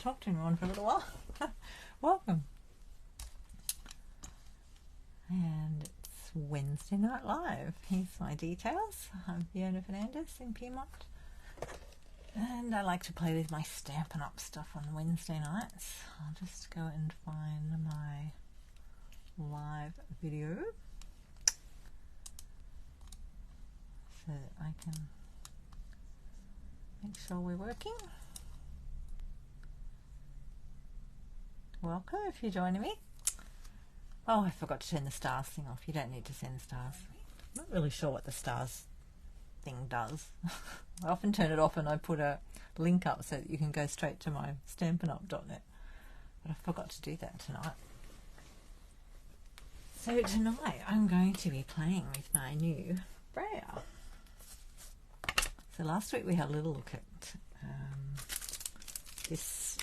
talked to anyone for a little while. Welcome. And it's Wednesday Night Live. Here's my details. I'm Fiona Fernandez in Pyrmont. And I like to play with my Stampin' Up stuff on Wednesday nights. I'll just go and find my live video so that I can make sure we're working. Welcome if you're joining me. Oh, I forgot to turn the stars thing off. You don't need to send stars. I'm not really sure what the stars thing does. I often turn it off and I put a link up so that you can go straight to my stampinup.net. But I forgot to do that tonight. So tonight I'm going to be playing with my new Brayer. So last week we had a little look at this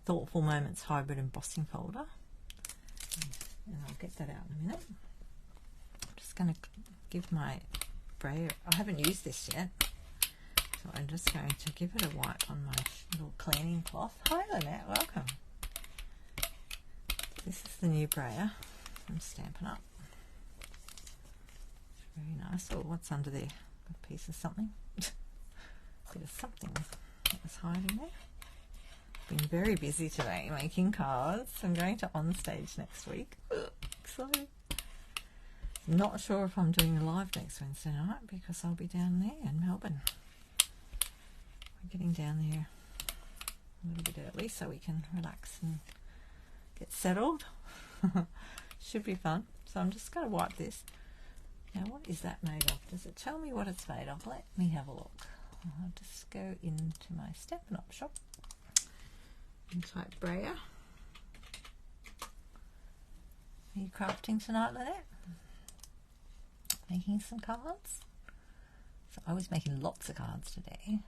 Thoughtful Moments hybrid embossing folder. And I'll get that out in a minute. I'm just going to give my Brayer, I haven't used this yet, so I'm just going to give it a wipe on my little cleaning cloth. Hi Lynette, welcome. This is the new Brayer from Stampin' Up. It's very nice. Oh, what's under there? A piece of something. Bit of something that was hiding there. Been very busy today making cards. I'm going to On Stage next week. Exciting. Not sure if I'm doing a live next Wednesday night because I'll be down there in Melbourne. We're getting down there a little bit early so we can relax and get settled. Should be fun. So I'm just going to wipe this. Now what is that made of? Does it tell me what it's made of? Let me have a look. I'll just go into my Stampin' Up shop and type Brayer. Are you crafting tonight, Lynette? Making some cards? So I was making lots of cards today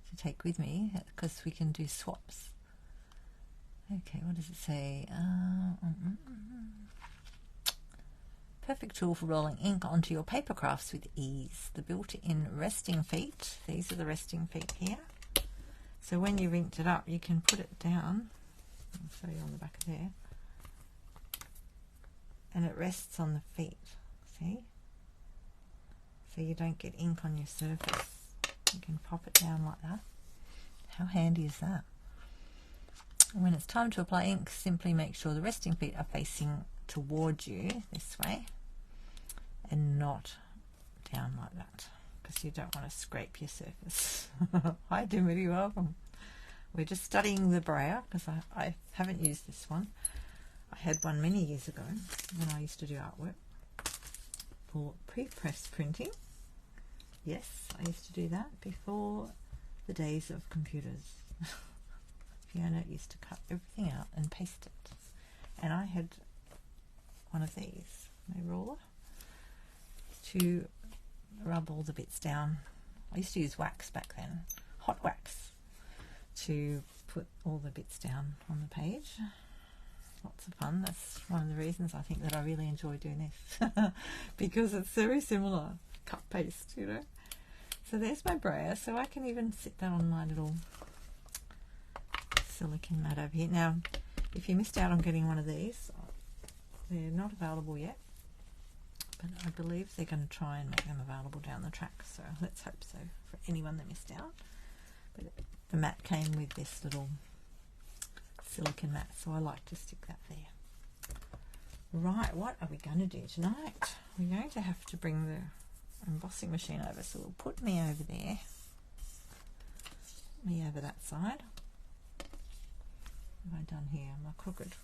to take with me because we can do swaps. Okay, what does it say? Perfect tool for rolling ink onto your paper crafts with ease. The built-in resting feet. These are the resting feet here. So when you've inked it up, you can put it down. I'll show you on the back of there. And it rests on the feet. See? So you don't get ink on your surface. You can pop it down like that. How handy is that? And when it's time to apply ink, simply make sure the resting feet are facing towards you this way and not down like that, because you don't want to scrape your surface. Hi Dimity, welcome. We're just studying the Brayer because I haven't used this one. I had one many years ago when I used to do artwork for pre-press printing. Yes, I used to do that before the days of computers. Fiona used to cut everything out and paste it. And I had one of these, my roller, to rub all the bits down. I used to use wax back then, hot wax, to put all the bits down on the page. Lots of fun. That's one of the reasons I think that I really enjoy doing this because it's very similar, cut paste, you know. So there's my Brayer. So I can even sit that on my little silicone mat over here. Now, if you missed out on getting one of these, they're not available yet, but I believe they're going to try and make them available down the track. So let's hope so for anyone that missed out. But the mat came with this little silicone mat, so I like to stick that there. Right, what are we going to do tonight? We're going to have to bring the embossing machine over, so we'll put me over there, me over that side. What have I done here? My crooked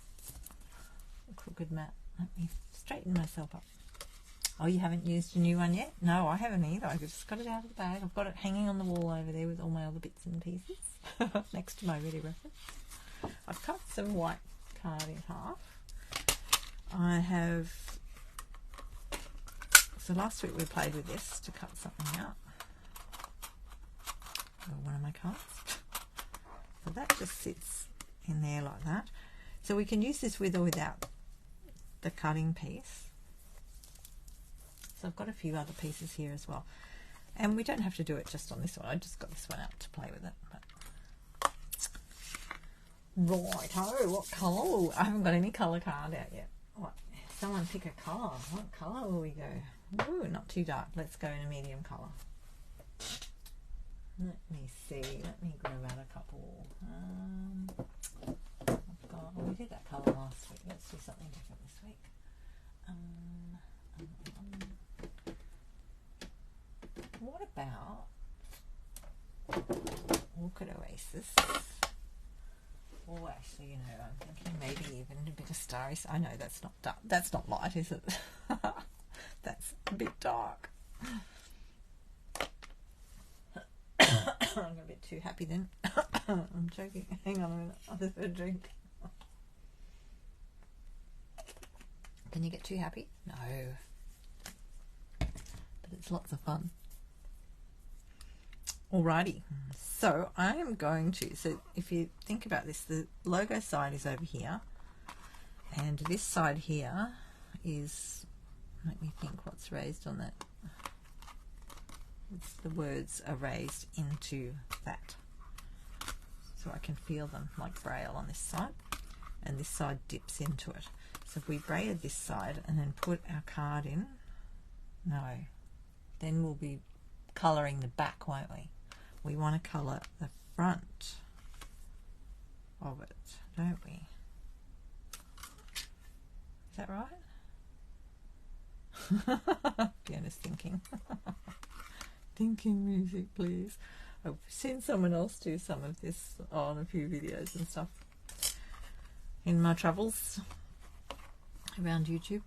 mat. Let me straighten myself up. Oh, you haven't used a new one yet? No, I haven't either. I just got it out of the bag. I've got it hanging on the wall over there with all my other bits and pieces next to my ready reference. I've cut some white card in half. I have, so last week we played with this to cut something out. One of my cards. So that just sits in there like that. So we can use this with or without the cutting piece. So I've got a few other pieces here as well. And we don't have to do it just on this one. I just got this one out to play with it. But Right, oh, what colour? Oh, I haven't got any colour card out yet. What? Someone pick a colour. What colour will we go? Ooh, not too dark. Let's go in a medium colour. Let me see. Let me grab out a couple. I've got, well, we did that colour last week. Let's do something different this week. What about Orchid Oasis? Oh, actually, you know, I'm thinking maybe even a bit of starry. I know that's not dark. That's not light, is it? That's a bit dark. I'm a bit too happy then. I'm joking. Hang on a minute. I'll just have a drink. Can you get too happy? No. But it's lots of fun. Alrighty. So I am going to, so if you think about this, the logo side is over here. And this side here is, let me think what's raised on that. It's the words are raised into that. So I can feel them like Braille on this side. And this side dips into it. So if we brayer this side and then put our card in, no, then we'll be colouring the back, won't we? We want to colour the front of it, don't we? Is that right? Fiona's thinking. Thinking music, please. I've seen someone else do some of this on a few videos and stuff in my travels around YouTube,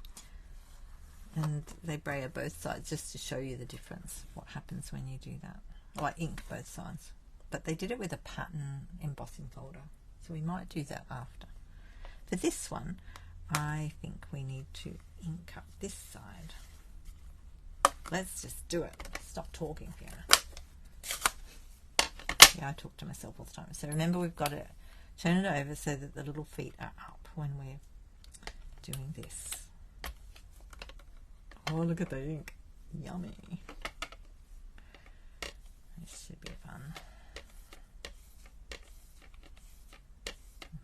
and they brayer both sides just to show you the difference, what happens when you do that. Or I ink both sides, but they did it with a pattern embossing folder, so we might do that after. For this one, I think we need to ink up this side. Let's just do it. Stop talking, Fiona. Yeah, I talk to myself all the time. So remember, we've got to turn it over so that the little feet are up when we're doing this. Oh, look at the ink. Yummy. This should be fun.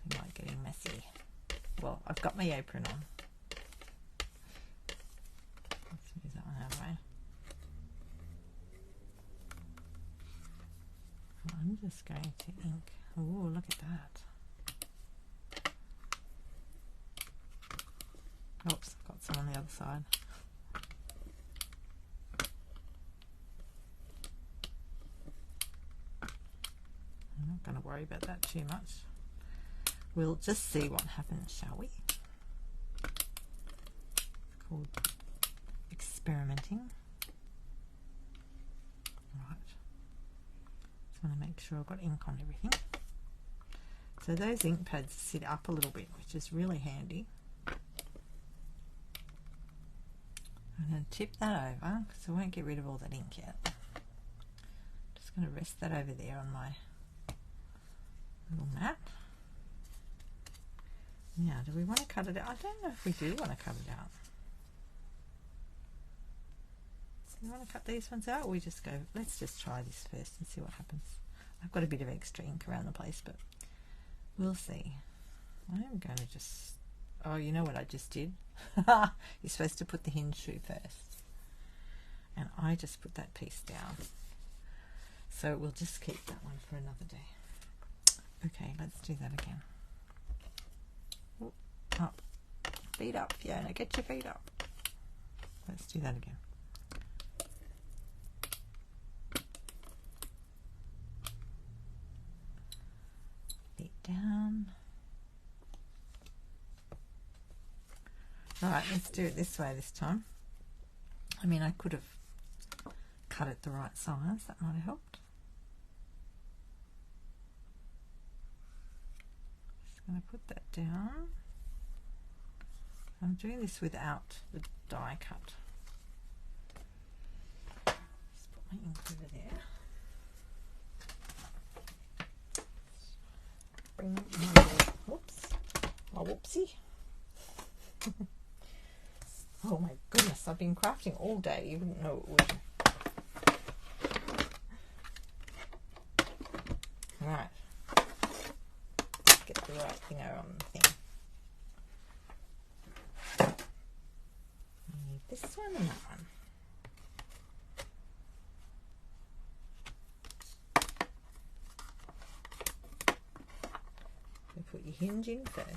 Nothing like getting messy. Well, I've got my apron on. Let's use that one out of the way. I'm just going to ink. Oh, look at that. Oops, I've got some on the other side. I'm not going to worry about that too much. We'll just see what happens, shall we? It's called experimenting. Right. Just want to make sure I've got ink on everything. So those ink pads sit up a little bit, which is really handy. I'm going to tip that over because I won't get rid of all that ink yet. Just going to rest that over there on my little mat. Now, do we want to cut it out? I don't know if we do want to cut it out. Do we want to cut these ones out, or we just go, let's just try this first and see what happens. I've got a bit of extra ink around the place, but we'll see. I'm going to just, oh, you know what I just did? You're supposed to put the hinge through first. And I just put that piece down. So we'll just keep that one for another day. Okay, let's do that again. Ooh, up. Feet up, Fiona. Get your feet up. Let's do that again. Feet down. Right, let's do it this way this time. I mean, I could have cut it the right size. That might have helped. Just going to put that down. I'm doing this without the die cut. Just put my ink over there. Bring my, whoops, my whoopsie. Oh my goodness, I've been crafting all day. You wouldn't know it, would you? Right. Let's get the right thing on the thing. You need this one and that one. You put your hinge in first.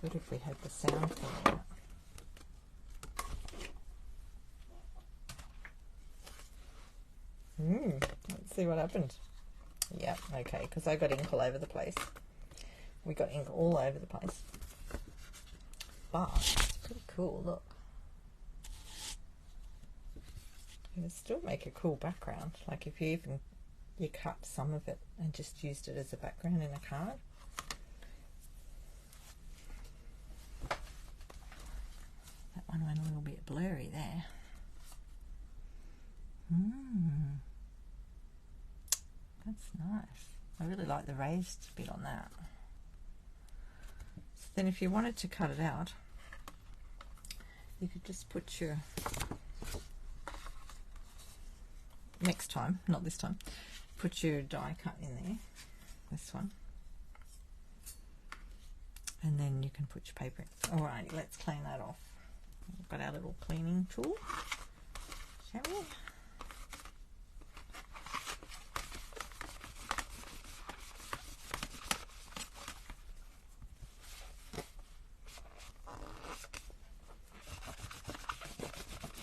Good if we had the sound coming out. Let's see what happened. Yeah, okay, because I got ink all over the place. We got ink all over the place. But it's pretty cool, look. It would still make a cool background. Like if you cut some of it and just used it as a background in a card. That one went a little bit blurry there. That's nice. I really like the raised bit on that. So then if you wanted to cut it out, you could just put your, next time, not this time, put your die cut in there, this one. And then you can put your paper in. Alrighty, let's clean that off. We've got our little cleaning tool, shall we?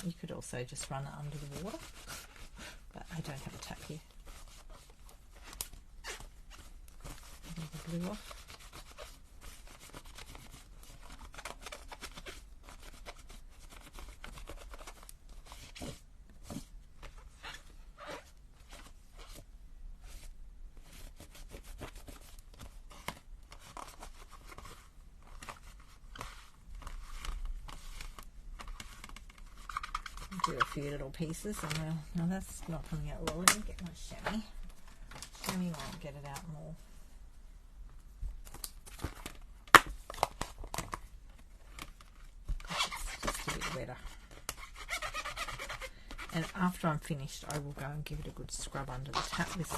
You could also just run it under the water, but I don't have a tap here. Get the glue off. Do a few little pieces, and now that's not coming out well. Let me get my chamois. Chamois won't get it out more. It's just a bit wetter. And after I'm finished, I will go and give it a good scrub under the tap with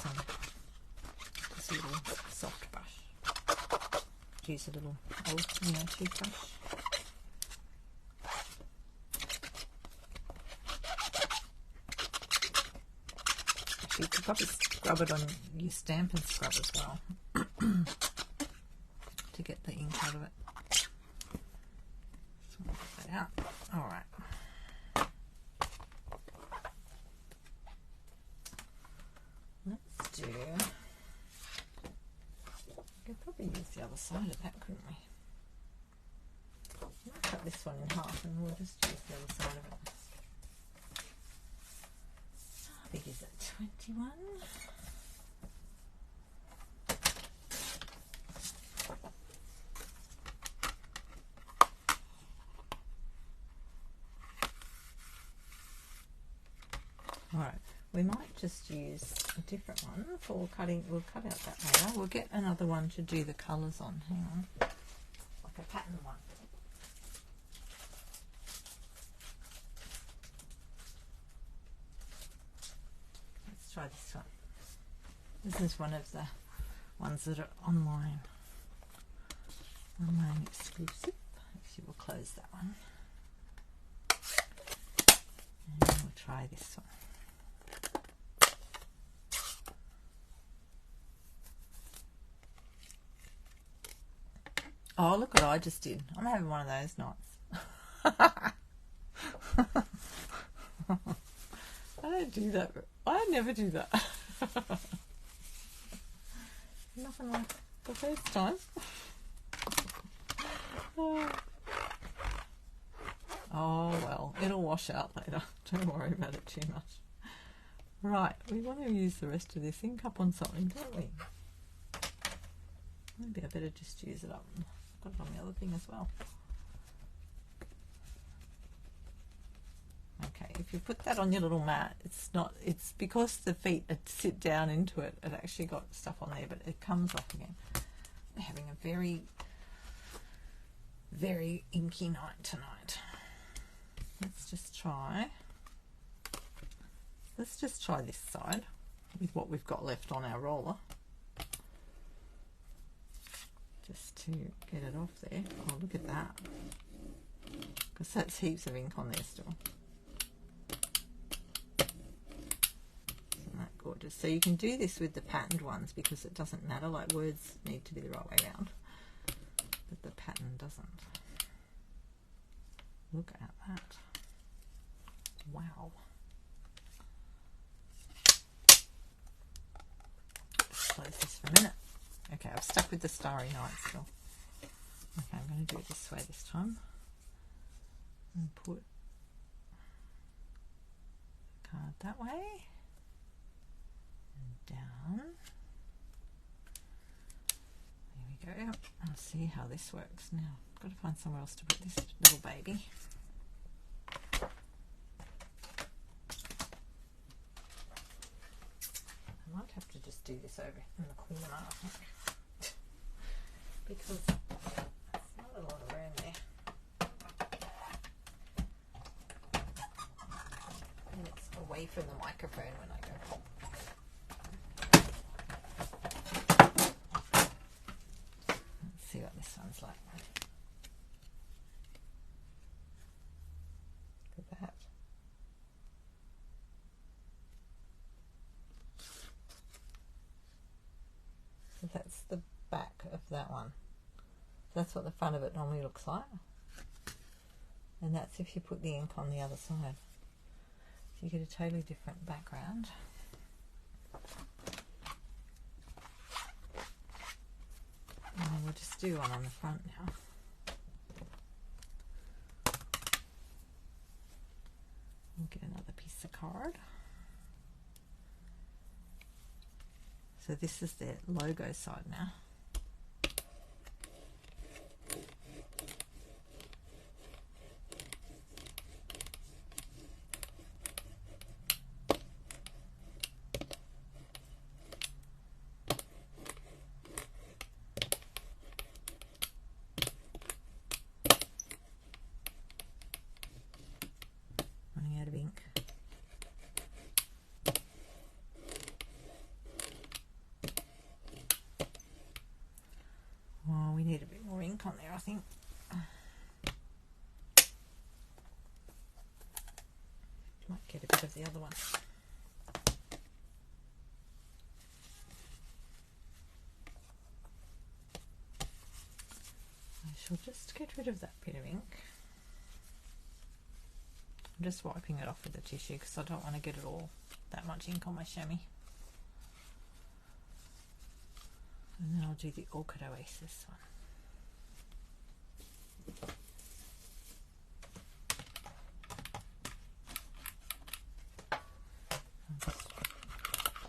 just a little soft brush. Use a little old, toothbrush. You could probably scrub it on your Stampin' scrub as well to get the ink out of it. So I'll get that out. Alright. Let's do, we could probably use the other side of that, couldn't we? I'll cut this one in half and we'll just use the other side of it. How big is it? 21. Alright, we might just use a different one for cutting. We'll cut out that later. We'll get another one to do the colours on. Hang on. Like a pattern one. Try this one. This is one of the ones that are online exclusive. Actually, we'll close that one. And we'll try this one. Oh, look what I just did. I'm having one of those nights. I don't do that. I never do that. Nothing like the first time. Oh well, it'll wash out later. Don't worry about it too much. Right, we want to use the rest of this ink up on something, don't we? Maybe I better just use it up. I've got it on the other thing as well. Okay, if you put that on your little mat, it's because the feet sit down into it, it actually got stuff on there, but it comes off again. We're having a very very inky night tonight. Let's just try this side with what we've got left on our roller, just to get it off there. Oh, look at that, because that's heaps of ink on there still. Isn't that gorgeous? So you can do this with the patterned ones because it doesn't matter, like words need to be the right way around, but the pattern doesn't. Look at that. Wow. Let's close this for a minute. Okay, I've stuck with the Starry Night still. Okay, I'm going to do it this way this time. And put the card that way. And down. There we go. I'll see how this works now. I've got to find somewhere else to put this little baby. I might have to just do this over in the corner, I think, because there's not a lot of room there. And it's away from the microphone when I go pop. Let's see what this one's like. Look at that. So that's the back of that one. That's what the front of it normally looks like. And that's if you put the ink on the other side. So you get a totally different background. And we'll just do one on the front now. We'll get another piece of card. So this is the logo side now. Running out of ink. Oh, we need a bit more ink on there, I think. Might get a bit of the other one. I shall just get rid of that bit of ink. I'm just wiping it off with a tissue because I don't want to get it all, that much ink on my chamois. And then I'll do the Orchid Oasis one. I'm just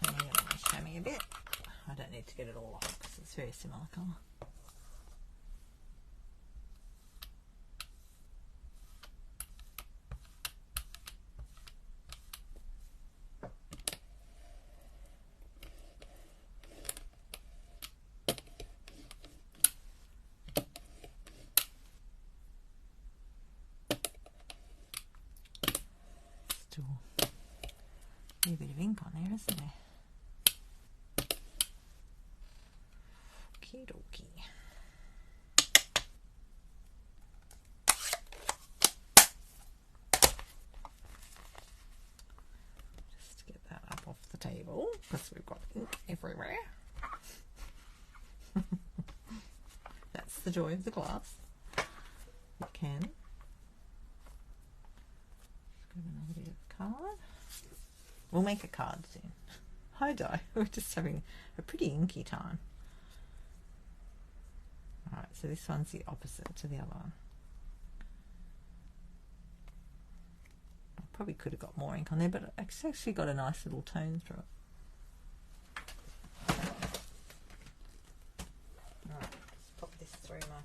cleaning it on my chamois a bit. I don't need to get it all off because it's very similar colour. Still a bit of ink on there, isn't there? Okie dokie. Just get that up off the table because we've got ink everywhere. That's the joy of the glass. You can grab another bit of card. We'll make a card soon. Hi Di, we're just having a pretty inky time. Alright, so this one's the opposite to the other one. I probably could have got more ink on there, but it's actually got a nice little tone through it. Alright, let's pop this through my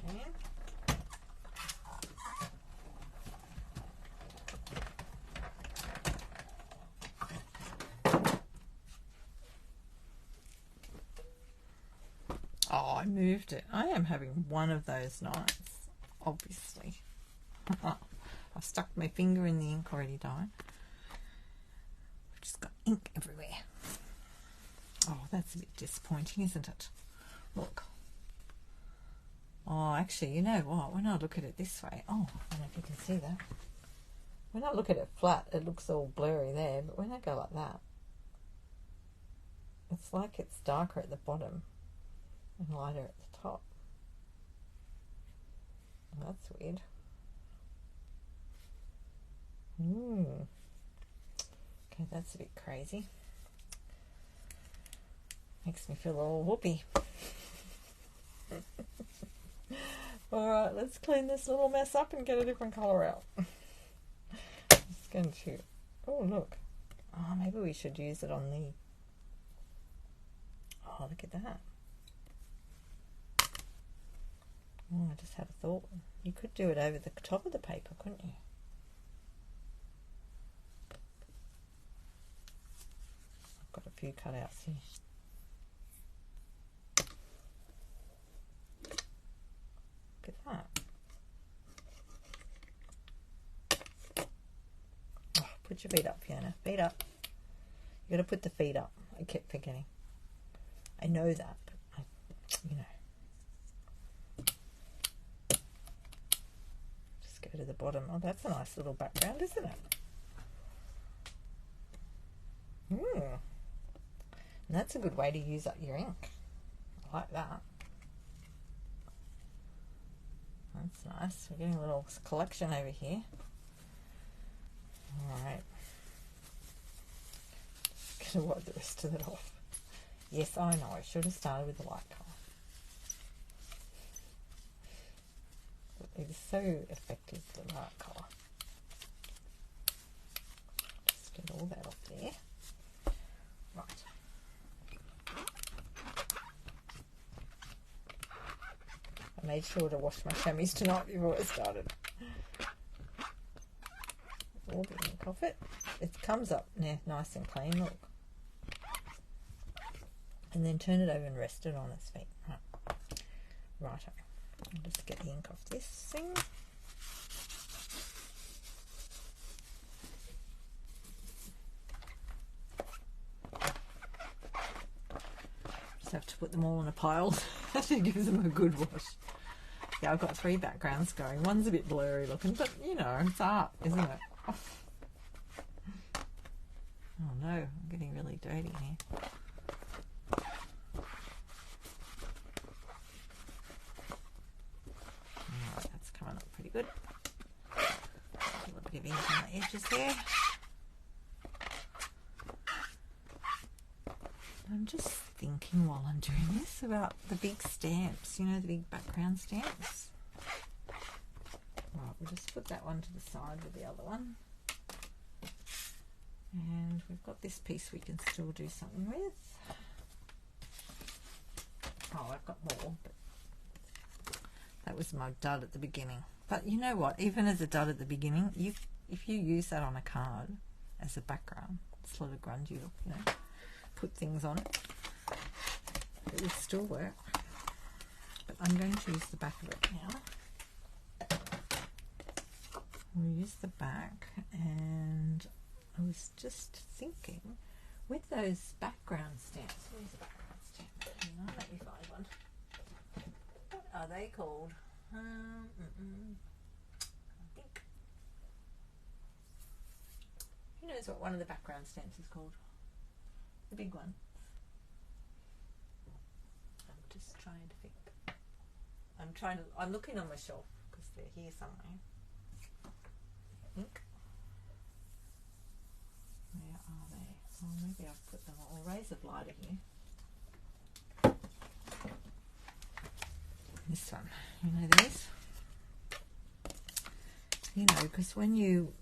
machine. Oh, I moved it. I am having one of those nights, obviously. I've stuck my finger in the ink already, darn. I've just got ink everywhere. Oh, that's a bit disappointing, isn't it? Look. Oh, actually, you know what? When I look at it this way, oh, I don't know if you can see that. When I look at it flat, it looks all blurry there, but when I go like that, it's like it's darker at the bottom and lighter at the top. That's weird. Okay, that's a bit crazy. Makes me feel all whoopee. Alright, let's clean this little mess up and get a different colour out. Just going to... Oh, look. Oh, maybe we should use it on the... Oh, look at that. Oh, I just had a thought. You could do it over the top of the paper, couldn't you? I've got a few cutouts here. Look at that. Oh, put your feet up, Fiona. Feet up. You got to put the feet up. I kept forgetting. I know that, but you know. Just go to the bottom. Oh, that's a nice little background, isn't it? And that's a good way to use up your ink. I like that. That's nice. We're getting a little collection over here. Alright. Just gonna wipe the rest of it off. Yes, I know. I should have started with the light colour. It is so effective, the light colour. Just get all that off there. Right. I made sure to wash my chamois tonight before I started. All the ink off it. It comes up now nice and clean, look. And then turn it over and rest it on its feet. Righto. I'll just get the ink off this thing. Just have to put them all in a pile to give them a good wash. Yeah, I've got 3 backgrounds going. One's a bit blurry looking, but you know, it's art, isn't it? Oh no, I'm getting really dirty here. Alright, that's coming up pretty good. A little bit of ink on the edges there. I'm just thinking while I'm doing this about the big stamps, you know, the big background stamps. Right, we'll just put that one to the side with the other one. And we've got this piece we can still do something with. Oh, I've got more, but that was my dud at the beginning. But you know what, even as a dud at the beginning, if you use that on a card as a background, it's a lot of grungy look, you know, put things on it, it would still work. But I'm going to use the back of it now. We'll use the back, and I was just thinking with those background stamps, where's the background stamp? Hang on, let me find one. What are they called? I think. Who knows what one of the background stamps is called? The big one. I'm just trying to think. I'm looking on my shelf because they're here somewhere. I think. Where are they? Oh, maybe I've put them on. I'll raise the lighter here. This one. You know these? You know, because when you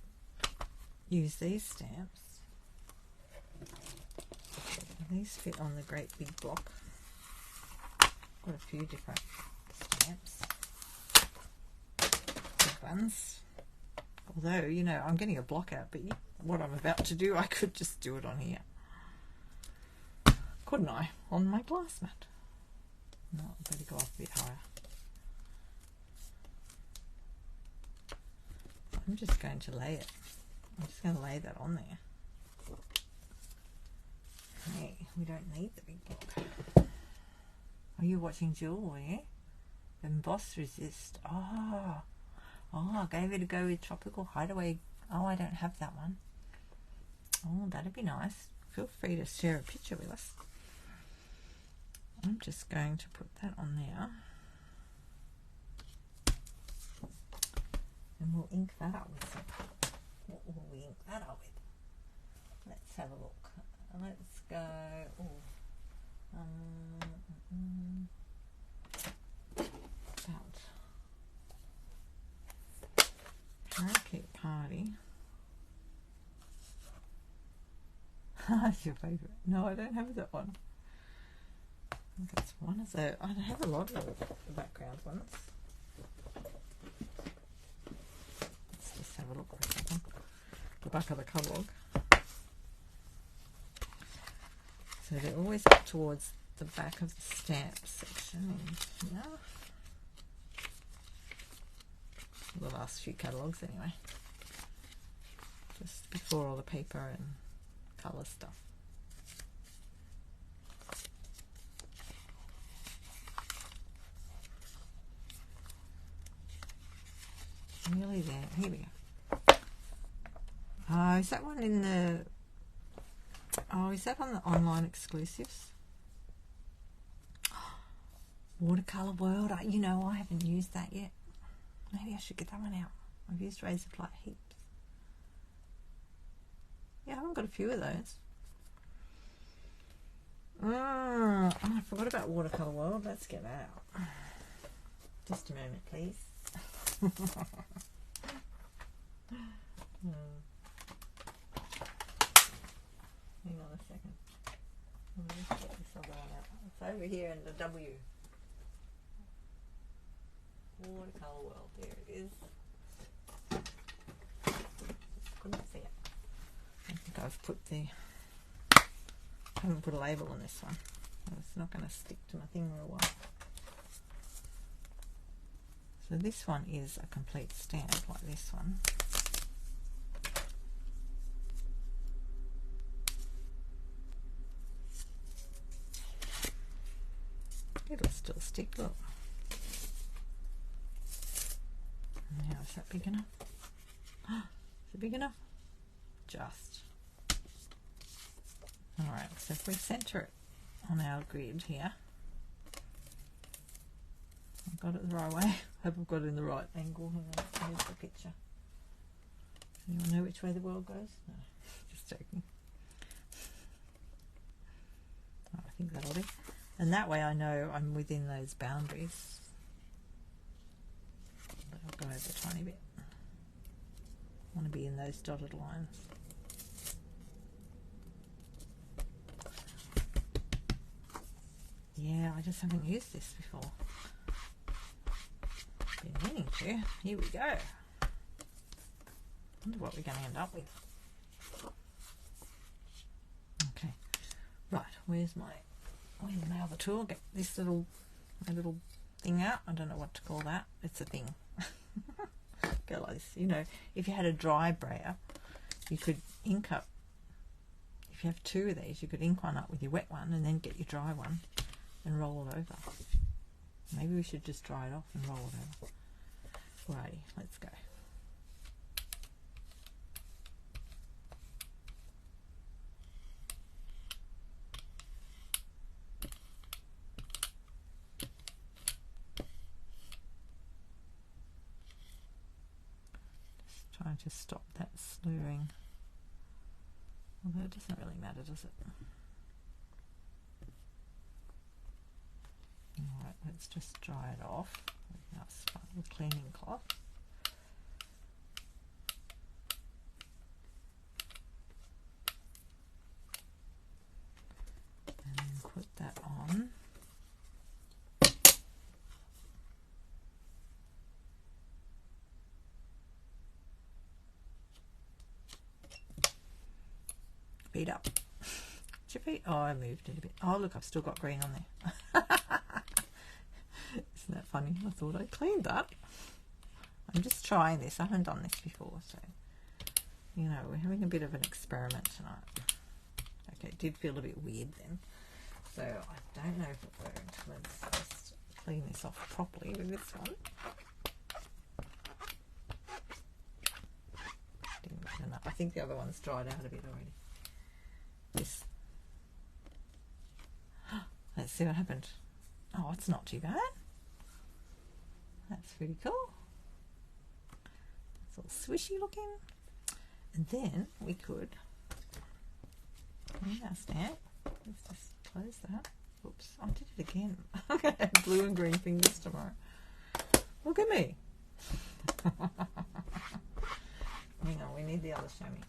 use these stamps, these fit on the great big block. Got a few different stamps. Big ones. Although, you know, I'm getting a block out, but what I'm about to do, I could just do it on here. Couldn't I? On my glass mat. No, I better go up a bit higher. I'm just going to lay it. I'm just going to lay that on there. Hey, we don't need the big block. Are you watching Jewel, were you? Emboss Resist. Oh, I gave it a go with Tropical Hideaway. Oh, I don't have that one. Oh, that'd be nice. Feel free to share a picture with us. I'm just going to put that on there. And we'll ink that up with some. What will we ink that up with? Let's have a look. Let's go. Parakeet Party. That's your favourite. No, I don't have that one. I think that's one of the. I have a lot of the background ones. Let's just have a look for a second. The back of the catalogue. So they're always up towards the back of the stamp section in here. The last few catalogues anyway. Just before all the paper and colour stuff. Nearly there. Here we go. Oh, is that one in the... Oh, is that on the online exclusives? Watercolor World. You know, I haven't used that yet. Maybe I should get that one out. I've used Razor Plight heaps. Yeah, I haven't got a few of those. Oh, I forgot about Watercolor World. Let's get that out. Just a moment, please. Hang on a second. Let me just get this other one out. It's over here in the W. Watercolor World. There it is. Couldn't see it. I think I've put the... I haven't put a label on this one. It's not going to stick to my thing real well. So this one is a complete stamp like this one. It'll still stick, look. Now, is that big enough? Is it big enough? Just. Alright, so if we centre it on our grid here, I've got it the right way. I hope I've got it in the right angle. Hang on, here's the picture. Anyone know which way the world goes? No, just joking. Oh, I think that'll do. And that way I know I'm within those boundaries. But I'll go over a tiny bit. I want to be in those dotted lines. Yeah, I just haven't used this before. Been meaning to. Here we go. Wonder what we're going to end up with. Okay, right. Where's my other tool? Get this little thing out. I don't know what to call that. It's a thing. Go like this. You know, if you had a dry brayer, you could ink up. If you have two of these, you could ink one up with your wet one, and then get your dry one and roll it over. Maybe we should just dry it off and roll it over. Righty, let's go. Just trying to stop that slurring. Although it doesn't really matter, does it? Alright, let's just dry it off with our cleaning cloth. And then put that on. Feet up. Your feet? Oh, I moved it a bit. Oh, look, I've still got green on there. funny. I thought I cleaned that. I'm just trying this. I haven't done this before, so you know, we're having a bit of an experiment tonight. Okay, it did feel a bit weird then. So I don't know if it worked. Let's just clean this off properly with this one. Didn't get enough. I think the other one's dried out a bit already. This. Let's see what happened. Oh, it's not too bad. That's pretty cool. It's all swishy looking. And then we could clean our stamp. Let's just close that. Oops, I did it again. I'm going to have blue and green fingers tomorrow. Look at me. Hang on, we need the other chamois.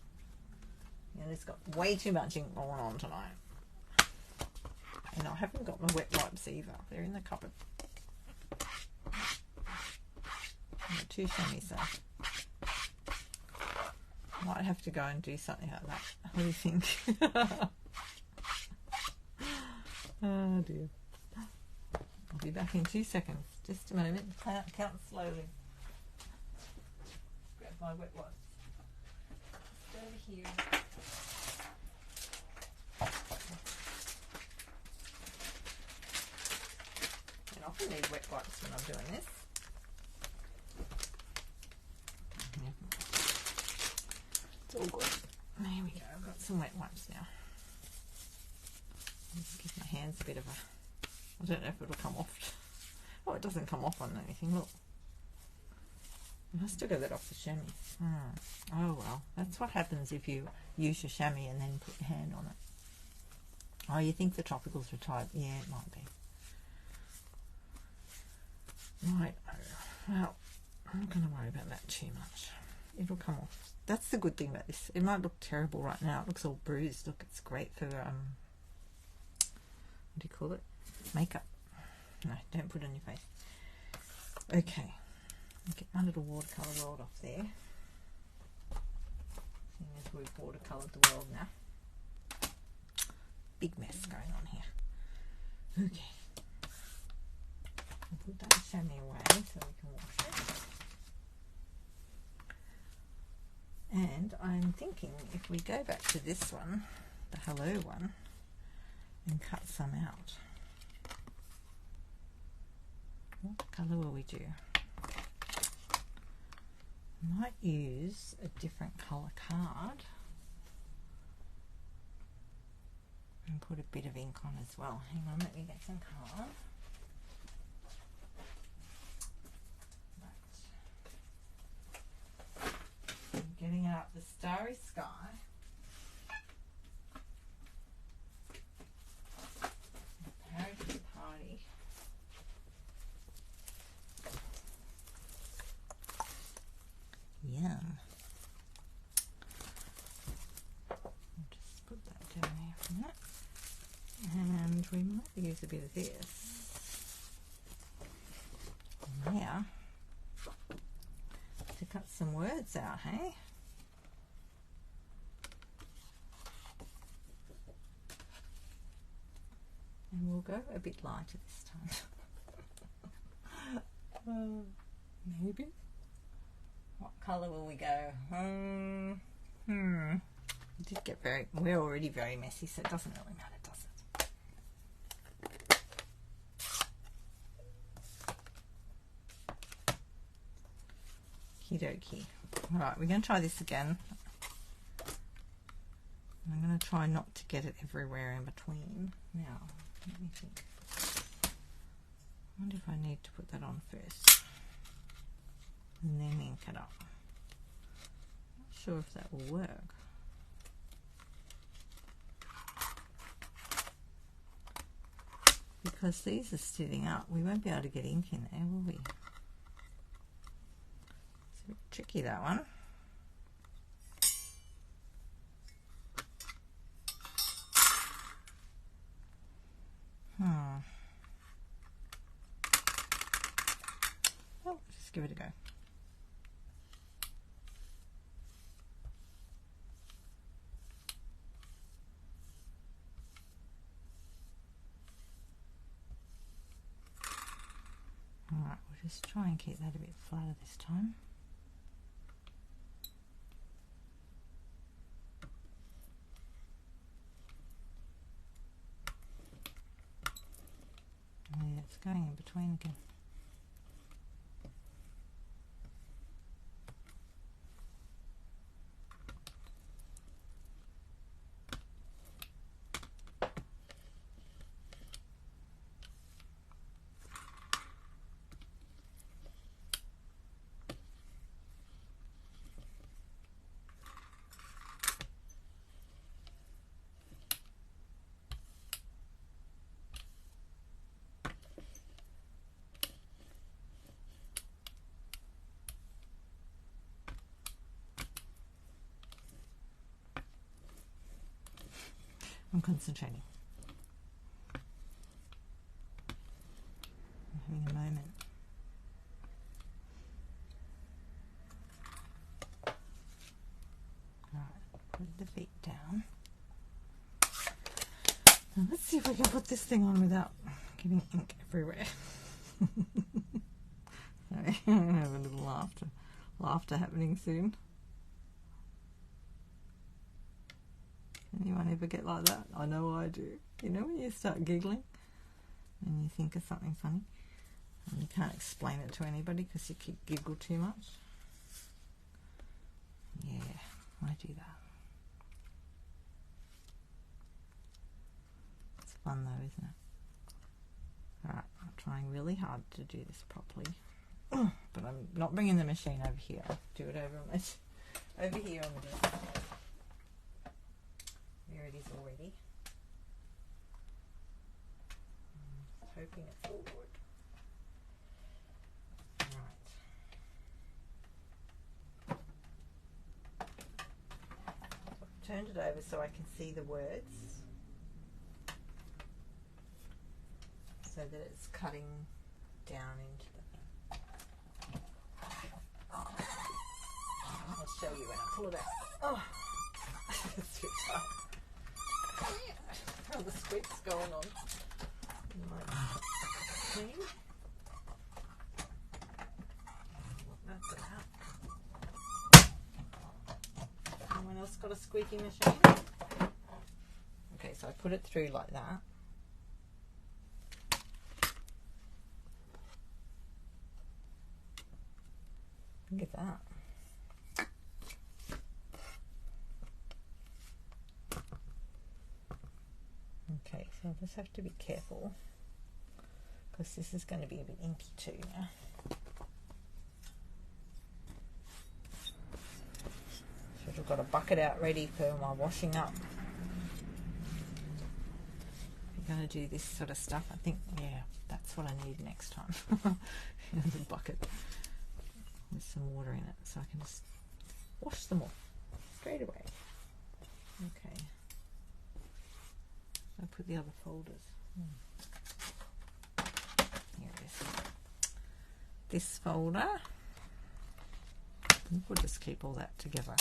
Yeah, it's got way too much ink going on tonight. And I haven't got my wet wipes either. They're in the cupboard. I've got 2 chamois there. Might have to go and do something like that. What do you think? Oh dear. I'll be back in 2 seconds. Just a moment. Count slowly. Grab my wet wipes. Just over here. And I often need wet wipes when I'm doing this. It's all good. There we go. I've got some wet wipes now. Just give my hands a bit of a... I don't know if it'll come off. Oh, it doesn't come off on anything. Look. I must have got that off the chamois. Oh well. That's what happens if you use your chamois and then put your hand on it. Oh, you think the tropicals were tight? Yeah, it might be. Right. Well, I'm not going to worry about that too much. It'll come off. That's the good thing about this. It might look terrible right now. It looks all bruised. Look, it's great for, what do you call it? Makeup. No, don't put it on your face. Okay. I'll get my little watercolour world off there. Seeing as we've watercoloured the world now. Big mess going on here. Okay. I'll put that chamois away so we can wash it. And I'm thinking if we go back to this one, the hello one, and cut some out. What colour will we do? I might use a different colour card and put a bit of ink on as well. Hang on, let me get some card. Getting out the starry sky. Paradise party. Yum. I'll just put that down here for that. And we might use a bit of this. Now, to cut some words out, hey? And we'll go a bit lighter this time. Maybe. What colour will we go? It did get very... We're already very messy, so it doesn't really matter, does it? Okie dokie. Alright, we're going to try this again. I'm going to try not to get it everywhere in between. Now, let me think. I wonder if I need to put that on first. And then ink it up. Not sure if that will work. Because these are sitting up, we won't be able to get ink in there, will we? It's a bit tricky, that one. Well, just give it a go. Alright, we'll just try and keep that a bit flatter this time. Yeah, it's going in between again. I'm concentrating. I'm having a moment. Alright, put the feet down. Now let's see if we can put this thing on without getting ink everywhere. Sorry, I'm going to have a little laughter happening soon. Anyone ever get like that? I know I do. You know when you start giggling and you think of something funny and you can't explain it to anybody because you giggle too much? Yeah, I do that. It's fun though, isn't it? Alright, I'm trying really hard to do this properly. But I'm not bringing the machine over here. I'll do it over here on the desk. There it is already. I'm hoping it's all good. Right. I've turned it over so I can see the words, so that it's cutting down into the thing. I'll show you when I pull it out. Oh, it's too tight. How the squeak's going on. Clean. That's it out. Anyone else got a squeaky machine? Okay, so I put it through like that. Look at that. Okay, so I just have to be careful because this is going to be a bit inky too now. So I've got a bucket out ready for my washing up. If you're going to do this sort of stuff, I think, yeah, that's what I need next time. The bucket with some water in it so I can just wash them off straight away. Okay. I put the other folders. Here it is. This folder. We'll just keep all that together.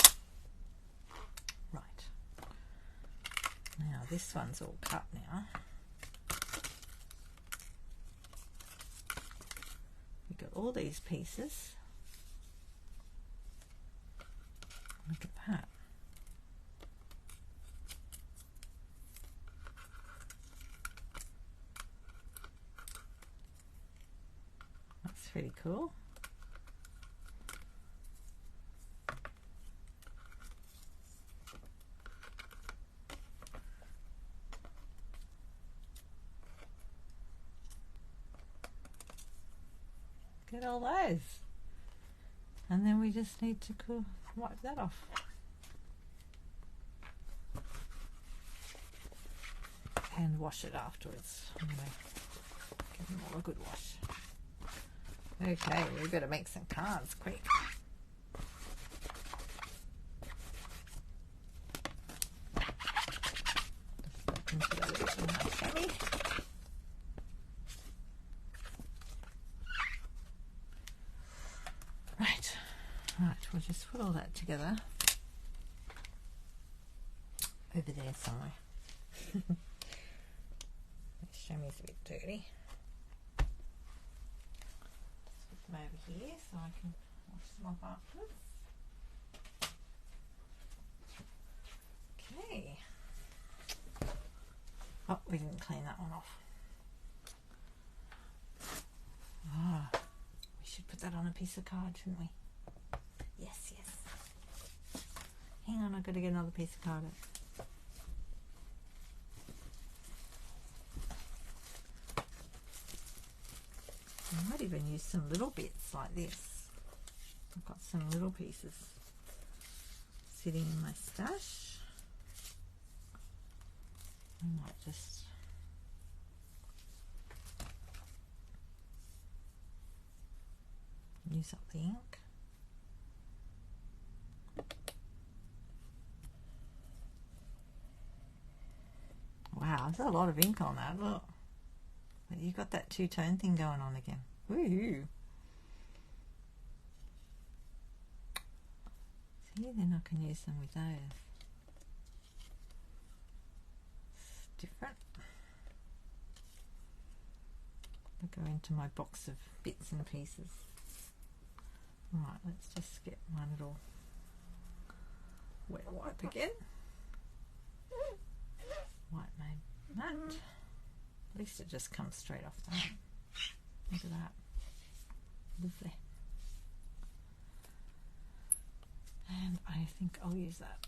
Right. Now this one's all cut now. We've got all these pieces. Look at that. That's pretty cool. Look at all those. And then we just need to wipe that off. And wash it afterwards. Anyway, give them all a good wash. Okay, we better make some cards quick. Just into the little hammy. Right, we'll just put all that together over there somewhere. This chamois is a bit dirty. them over here so I can wash them off afterwards. Okay. Oh, we didn't clean that one off. Ah, we should put that on a piece of card, shouldn't we? Yes, yes. Hang on, I've got to get another piece of card out. I might even use some little bits like this. I've got some little pieces sitting in my stash. I might just use up the ink. Wow, there's a lot of ink on that, look. But you got that two-tone thing going on again. Woohoo! See, then I can use them with those. It's different. I'll go into my box of bits and pieces. Right, let's just get my little wet wipe again. White made matte. At least it just comes straight off the mat. Look at that. Lovely. And I think I'll use that.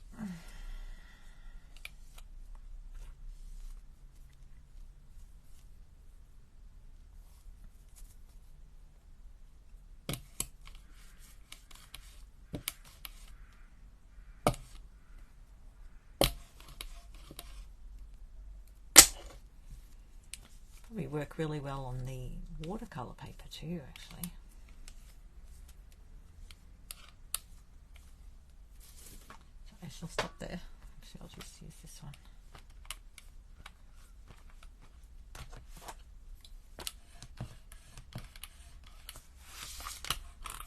Probably work really well on the watercolor paper too, actually. So I shall stop there. Actually, I'll just use this one.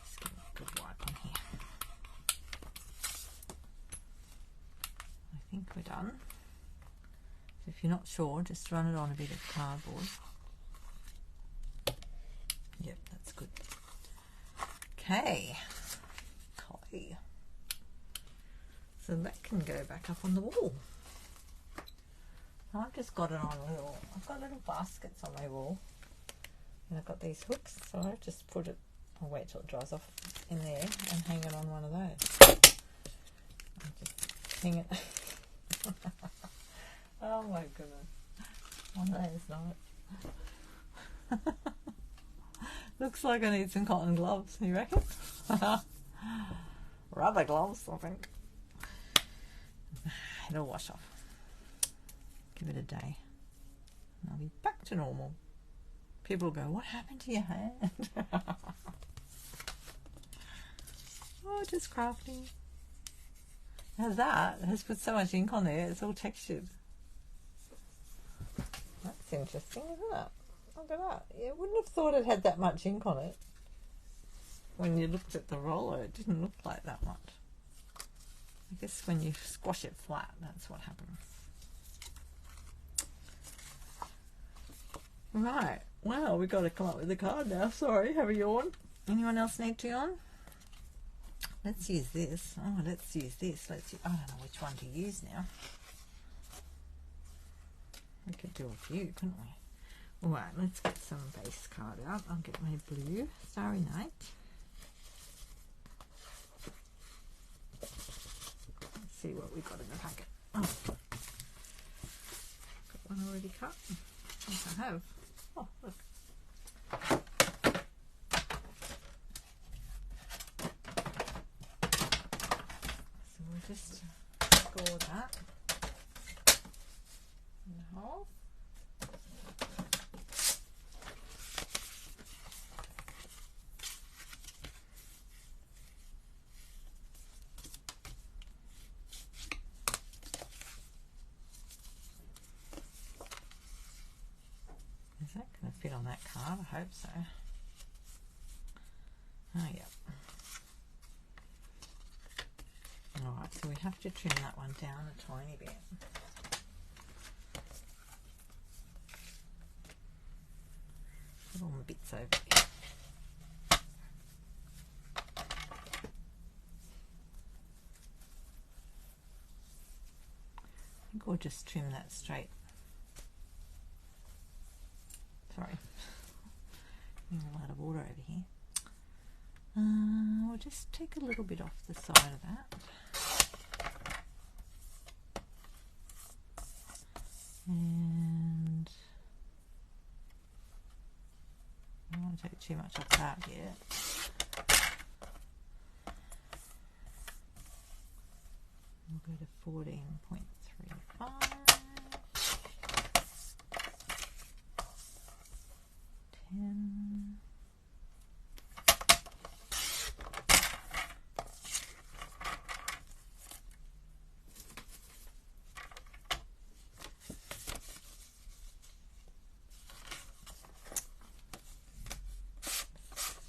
Just give it a good wipe on here. I think we're done. So if you're not sure, just run it on a bit of cardboard. Yep, that's good. Okay. So that can go back up on the wall. I've just got it on I've got little baskets on my wall. And I've got these hooks, so I just put it, I'll wait till it dries off in there and hang it on one of those. And just hang it. Oh my goodness. One of those nights. Looks like I need some cotton gloves, you reckon? Rubber gloves, I think. It'll wash off. Give it a day. And I'll be back to normal. People will go, what happened to your hand? Oh, just crafting. How's that? It has put so much ink on there, it's all textured. That's interesting, isn't it? Look at that. You wouldn't have thought it had that much ink on it. When you looked at the roller, it didn't look like that much. I guess when you squash it flat, that's what happens. Right. Well, we've got to come up with a card now. Sorry, have a yawn. Anyone else need to yawn? Let's use this. Oh, let's use this. I don't know which one to use now. We could do a few, couldn't we? Alright, let's get some base card out. I'll get my blue Starry Night. Let's see what we've got in the packet. Oh, got one already cut. Yes, I have. Oh, look. So we'll just score that in half. Is that going to fit on that card? I hope so. Oh, yeah. Alright, so we have to trim that one down a tiny bit. Put all the bits over here. think we'll just trim that straight. Sorry, getting a lot of water over here. We'll just take a little bit off the side of that. And I don't want to take too much off that yet. We'll go to 14.35. 10.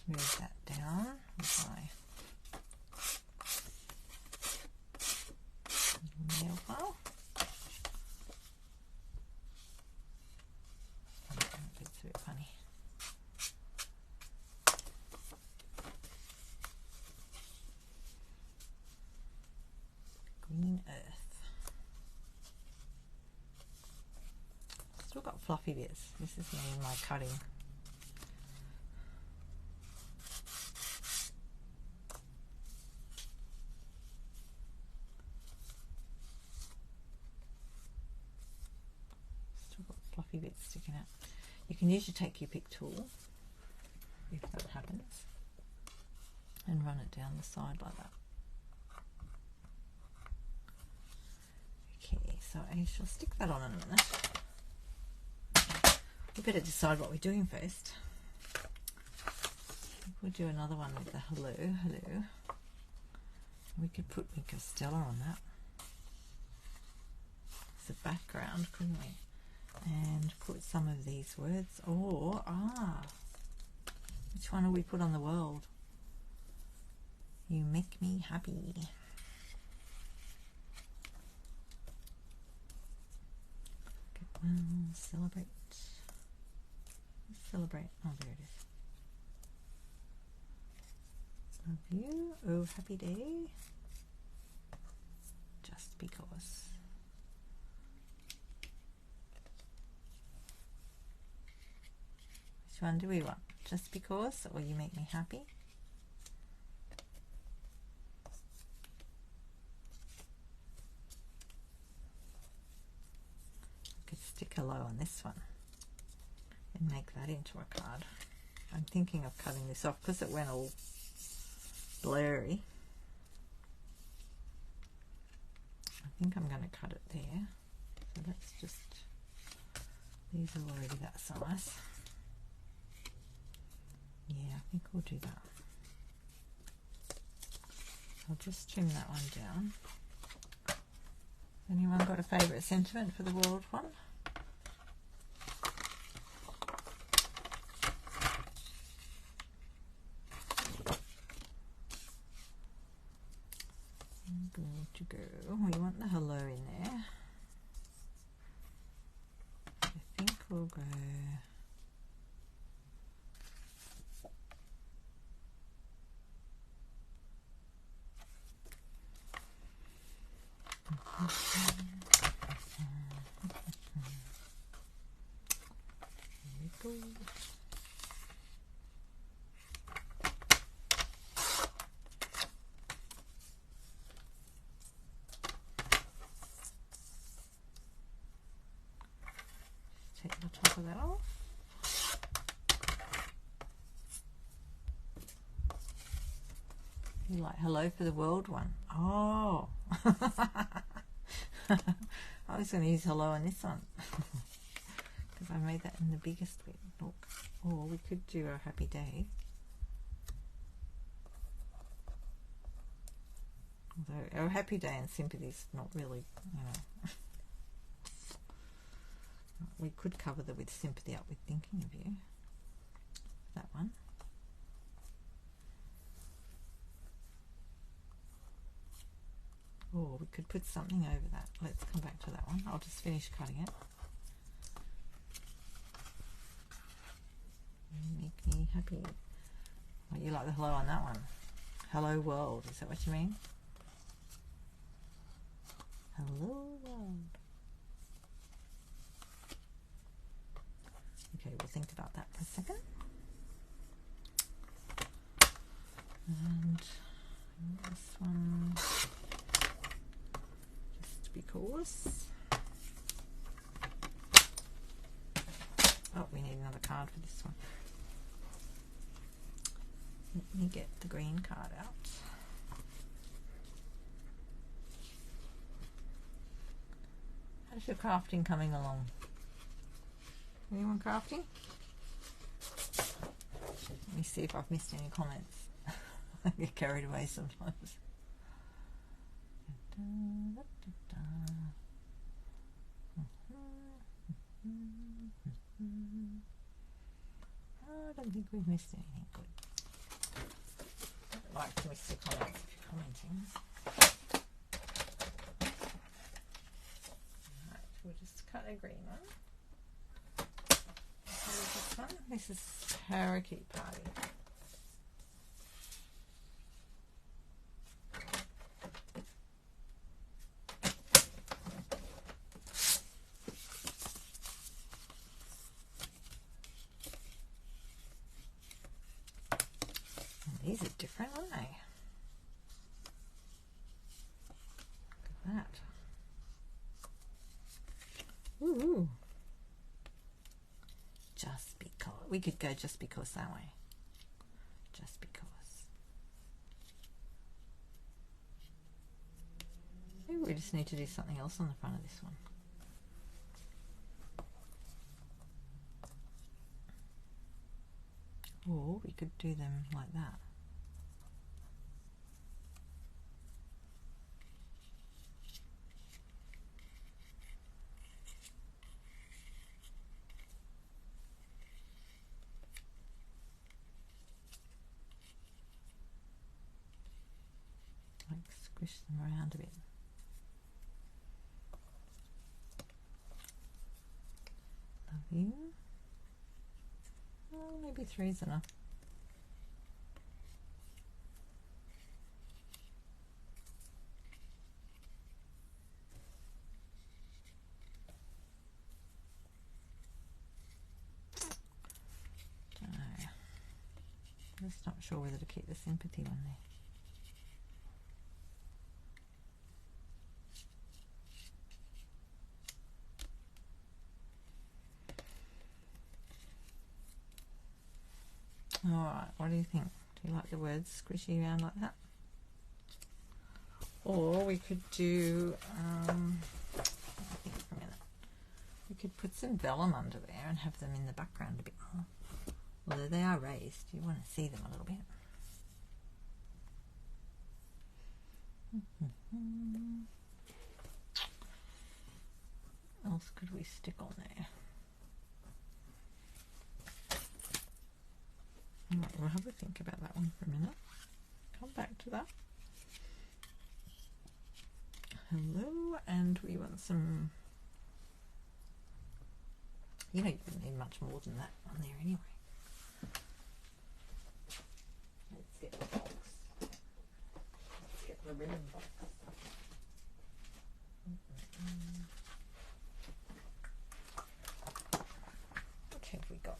Move that down with my nail file. It's a bit funny. Green earth. Still got fluffy bits. This is me in my cutting. Fluffy bits sticking out. You can usually take your pick tool if that happens and run it down the side like that. Okay, so I shall stick that on in a minute. We better decide what we're doing first. We'll do another one with the hello, hello. We could put Mica Stella on that as a background, couldn't we? And put some of these words, or which one will we put on the world? You make me happy. Celebrate. Celebrate. Oh, there it is. Love you. Oh, happy day. Just because. Which one do we want? Just because, or you make me happy? I could stick a low on this one and make that into a card. I'm thinking of cutting this off because it went all blurry. I think I'm going to cut it there. So let's just, these are already that size. Yeah, I think we'll do that. I'll just trim that one down. Anyone got a favourite sentiment for the world one? Good to go. We want the hello in there. I think we'll go. Take the top of that off. You like hello for the world one? Oh, I was going to use hello on this one because I made that in the biggest bit. Look, or we could do a happy day. Although a happy day and sympathy is not really, you know. We could cover the with sympathy up with thinking of you. That one. Or we could put something over that. Let's come back to that one. I'll just finish cutting it. Make me happy. Oh, you like the hello on that one? Hello world. Is that what you mean? Hello world. And this one, just because. Oh, we need another card for this one. Let me get the green card out. How's your crafting coming along? Anyone crafting? Let me see if I've missed any comments. I get carried away sometimes. I don't think we've missed anything good. I don't like to miss the comments if you're commenting. Right, we'll just cut a green one. This one. This is Parakeet Party. These are different, aren't they? Look at that. Ooh. Just because. We could go just because that way. Just because. Maybe we just need to do something else on the front of this one. Or we could do them like that. Like squish them around a bit. Love you. Oh, maybe 3 is enough. Don't know. I'm just not sure whether to keep the sympathy one there. Alright, what do you think? Do you like the words squishy around like that? Or we could do, I think for a minute, we could put some vellum under there and have them in the background a bit more. Although they are raised, you want to see them a little bit. What else could we stick on there? Right, we'll have a think about that one for a minute. Come back to that. Hello, and we want some, you know, you wouldn't need much more than that on there anyway. Let's get the box. Let's get the ribbon box. What have we got?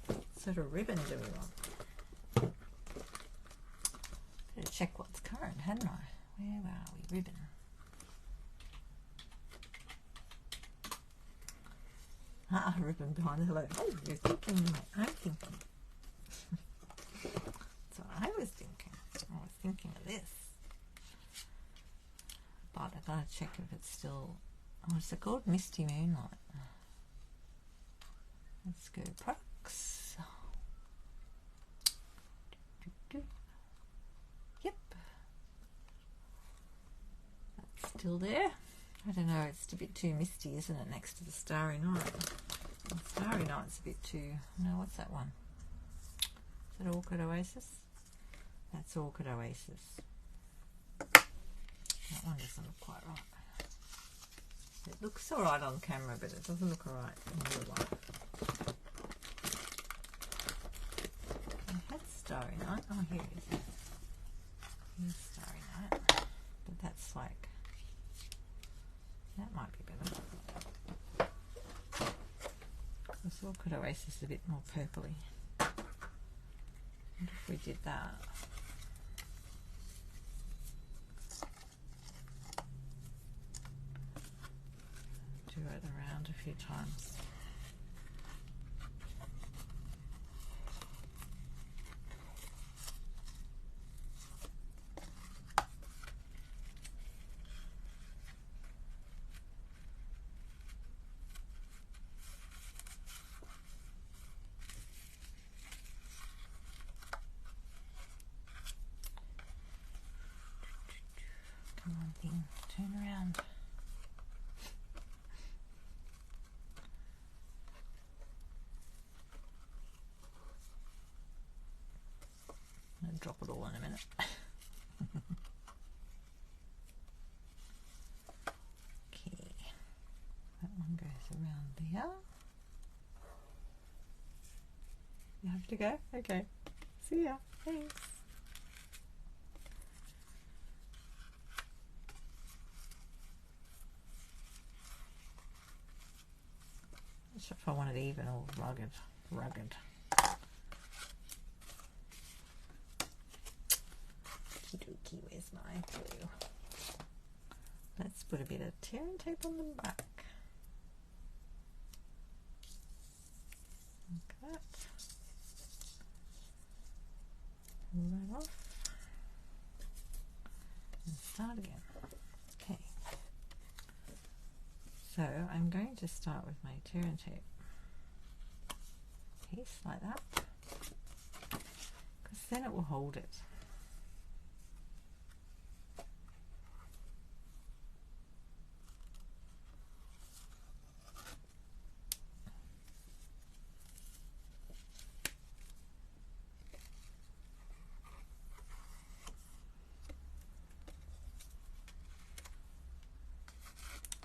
What sort of ribbon do we want? Better check what's current, hadn't I? Where are we? Ribbon. Ah, ribbon behind the hello. Oh, you're thinking like I'm thinking. That's what I was thinking. I was thinking of this. But I gotta check if it's still. Oh, is it called Misty Moonlight? Let's go products. Yep. That's still there. I don't know, it's a bit too misty, isn't it, next to the Starry Night? The Starry Night's a bit too... No, what's that one? Is that Orchid Oasis? That's Orchid Oasis. That one doesn't look quite right. It looks alright on camera, but it doesn't look alright in real life. I had Starry Night. Oh, here it is. Here's Starry Night. But that's like... That might be better. So we could erase this a bit more purpley. What if we did that? Do it around a few times. Come on, thing, turn around. I'm going to drop it all in a minute. Okay, that one goes around there. You have to go? Okay. See ya. Thanks. If I want it even or rugged. Okey-dokey, where's my glue? Let's put a bit of tearing tape on the back. Like that. Pull that off. And start again. Okay. So I'm going to start with my tearing tape piece like that, because then it will hold it.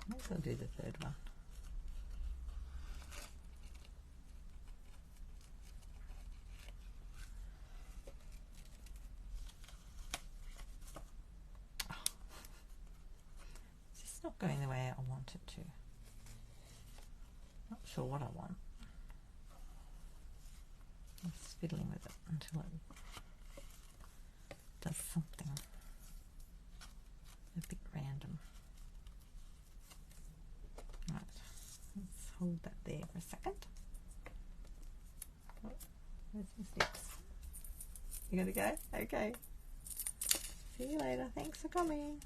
Maybe I'll do the third one. Not going the way I want it to. Not sure what I want. I'm just fiddling with it until it does something a bit random. Right, let's hold that there for a second. Oh, where's my sticks? You gotta go? Okay. See you later. Thanks for coming.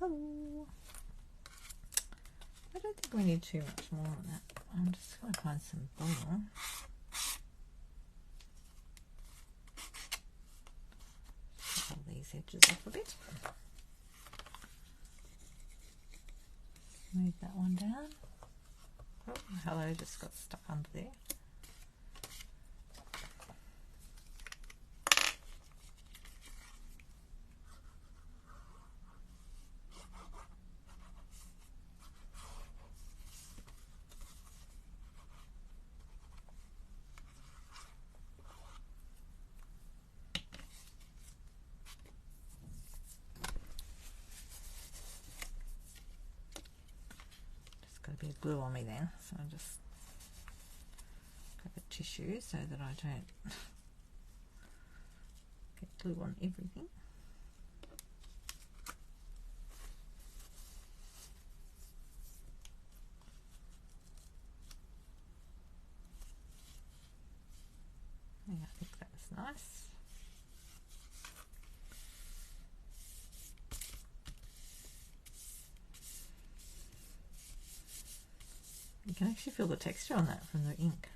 Oh, I don't think we need too much more on that. I'm just going to find some glue. Pull these edges off a bit. Move that one down. Oh, hello, just got stuck under there. Got a bit of glue on me then, so I just grab a tissue so that I don't get glue on everything. Yeah, I think that's nice. can actually feel the texture on that from the ink.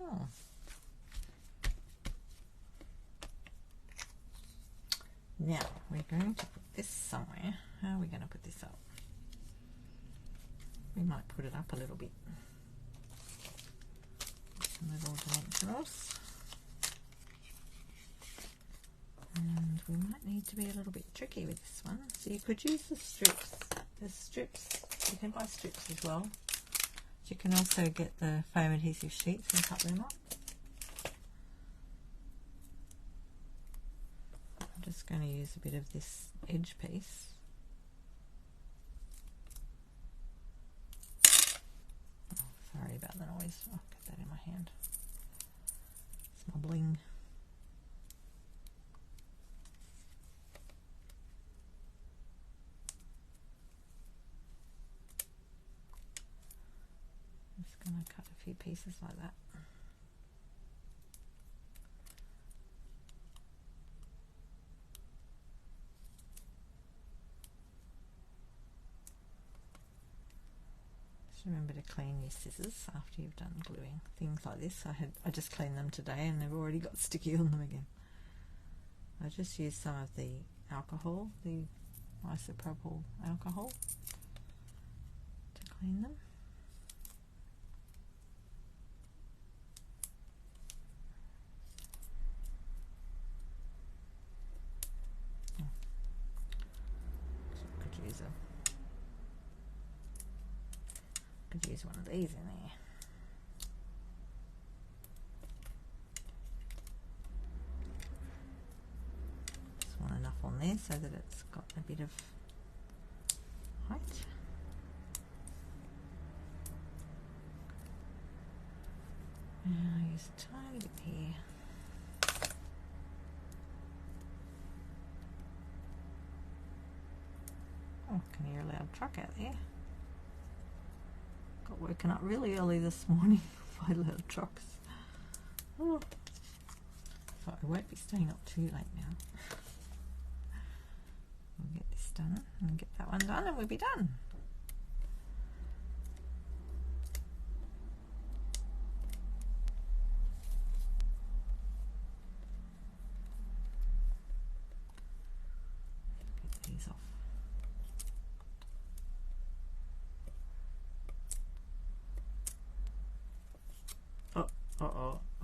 Oh. Now we're going to put this somewhere. How are we going to put this up? We might put it up a little bit. Some little dimensionals. And we might need to be a little bit tricky with this one. So you could use the strips. There's strips. You can buy strips as well. You can also get the foam adhesive sheets and cut them up. I'm just going to use a bit of this edge piece. Oh, sorry about the noise. I'll get that in my hand. It's my bling. I'm going to cut a few pieces like that. Just remember to clean your scissors after you've done gluing things like this. I just cleaned them today and they've already got sticky on them again. I just used some of the alcohol, the isopropyl alcohol, to clean them. Could use one of these in there. Just want enough on there so that it's got a bit of height. And I'll use a tiny bit here. Oh, I can hear a loud truck out there. Got woken up really early this morning by loud trucks. Oh. So I won't be staying up too late now. We'll get this done and get that one done and we'll be done. Get these off.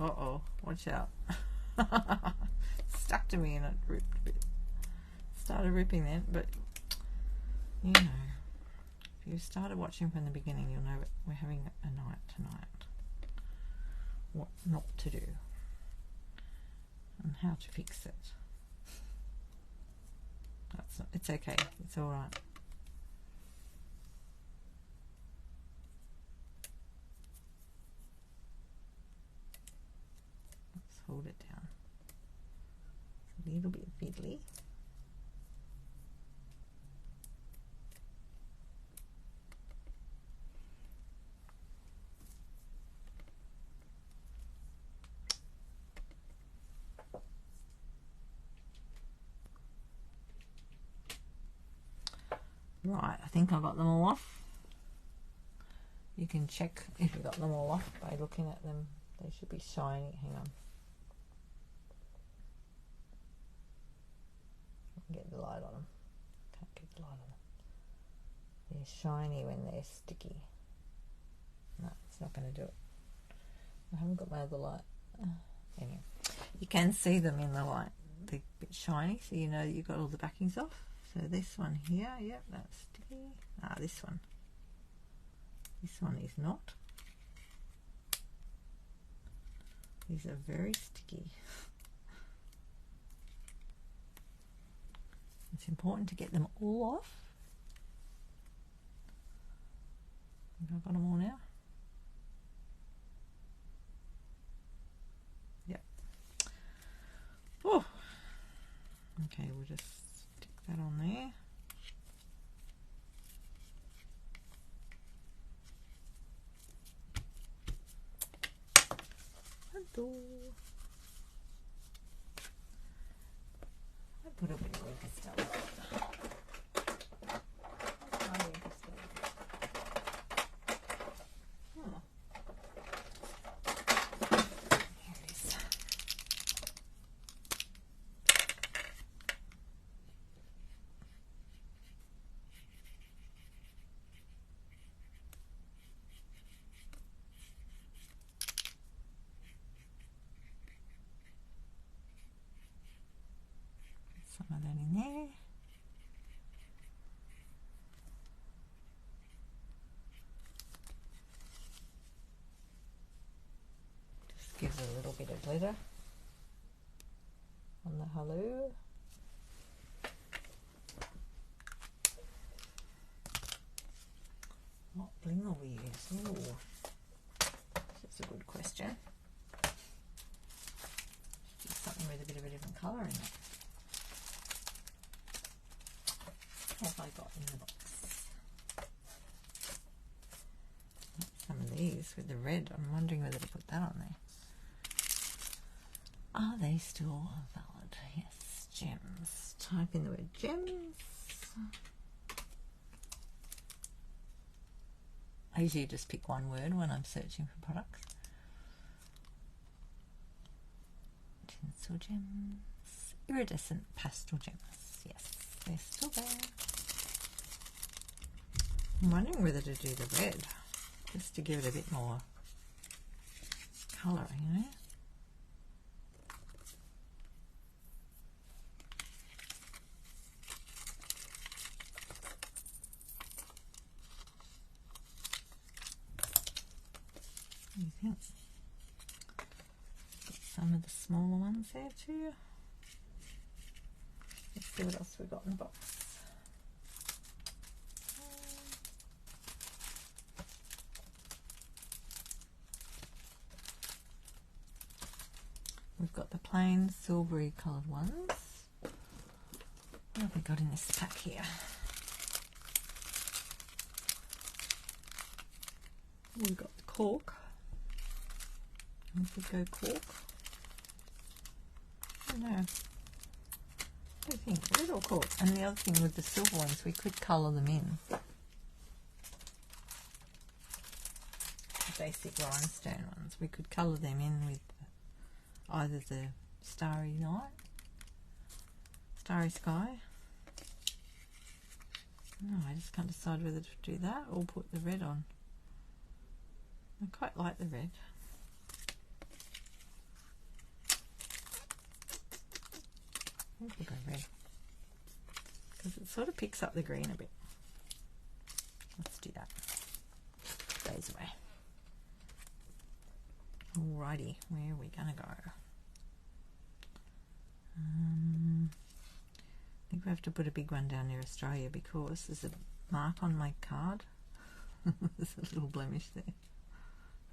Uh-oh, watch out. Stuck to me and it ripped a bit. Started ripping then, but you know, if you started watching from the beginning, you'll know we're having a night tonight. What not to do and how to fix it. It's okay, it's alright. Hold it down. It's a little bit fiddly. Right, I think I got them all off. You can check if you got them all off by looking at them. They should be shiny. Hang on. Get the light on them. Can't get the light on them. They're shiny when they're sticky. No, it's not going to do it. I haven't got my other light. Anyway, you can see them in the light. They're a bit shiny, so you know you've got all the backings off. So this one here, yep, that's sticky. Ah, this one. This one is not. These are very sticky. It's important to get them all off. I think I've got them all now. Yep. Oh. Okay, we'll just stick that on there. I put a bit of ink stuff. some of that in there. Just gives it a little bit of glitter on the hello. What bling will we use? Ooh, that's a good question. Do something with a bit of a different colour in it. What have I got in the box? Some of these with the red. I'm wondering whether to put that on there. Are they still valid? Yes, gems. Type in the word gems. I usually just pick one word when I'm searching for products. Tinsel gems. Iridescent pastel gems. Yes, they're still there. I'm wondering whether to do the red, just to give it a bit more colour, you know. What do you think? Got some of the smaller ones there too. Let's see what else we got in the box. We've got the plain silvery coloured ones. What have we got in this pack here? We've got the cork. We could go cork. I don't know. What do you think? Red or cork? And the other thing with the silver ones, we could colour them in. The basic rhinestone ones, we could colour them in with either the starry night, starry sky. No, I just can't decide whether to do that or put the red on. I quite like the red. I think we'll go red because it sort of picks up the green a bit. Let's do that. Goes away. Alrighty, where are we gonna go? I think we have to put a big one down near Australia because there's a mark on my card. There's a little blemish there.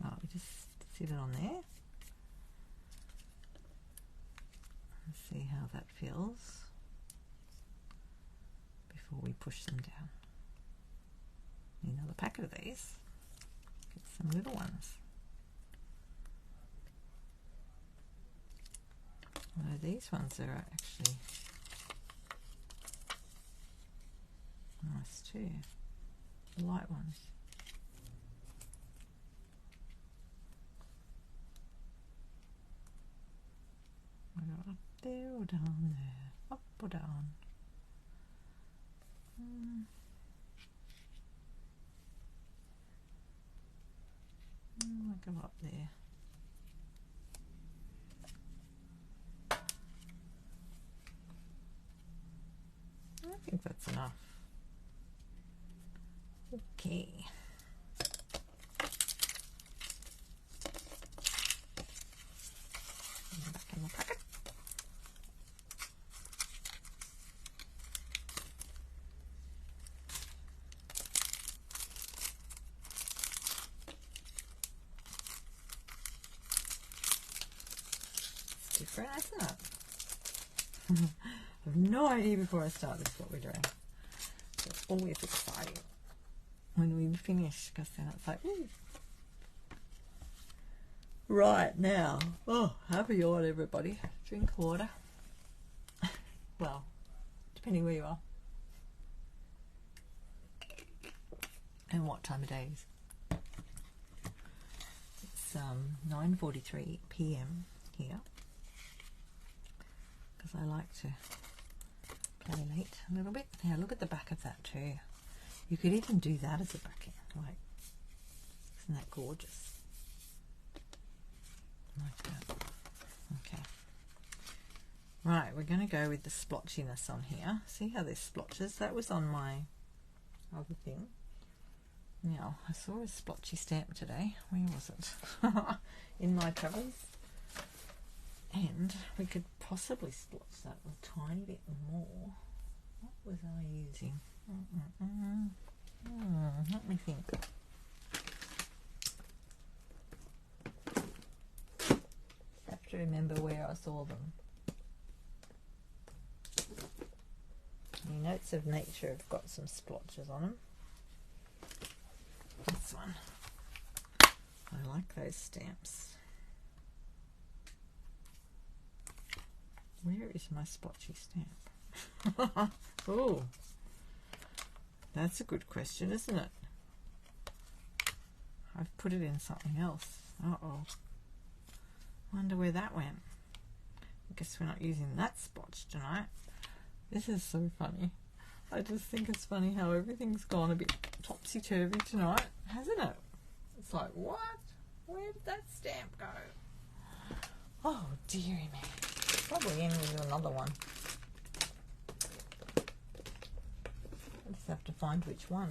Oh, we just sit it on there. Let's see how that feels before we push them down. Need another packet of these. Get some little ones. Although these ones are actually nice too. The light ones. Up there or down there? Up or down? I'll go up there. I think that's enough. Okay. Back in the packet. It's different, isn't it? I have no idea before I start this what we're doing. So it's always exciting when we finish because then it's like, ooh. Right now, oh, have a yawn, everybody. Drink water. Well, depending where you are and what time of day it is. It's 9:43 p.m. here because I like to play late a little bit. Now look at the back of that too. You could even do that as a backing. Like, isn't that gorgeous? Like that. Okay. Right, we're going to go with the splotchiness on here. See how there's splotches? That was on my other thing. Now, I saw a splotchy stamp today. Where was it? In my travels. And we could possibly splotch that a tiny bit more. What was I using? Let me think. Have to remember where I saw them. The Notes of Nature have got some splotches on them. This one. I like those stamps. Where is my splotchy stamp? Oh, that's a good question, isn't it? I've put it in something else. Uh-oh. Wonder where that went. I guess we're not using that splotch tonight. This is so funny. I just think it's funny how everything's gone a bit topsy-turvy tonight, hasn't it? It's like, what? Where did that stamp go? Oh, dearie me. Probably in with another one. I just have to find which one.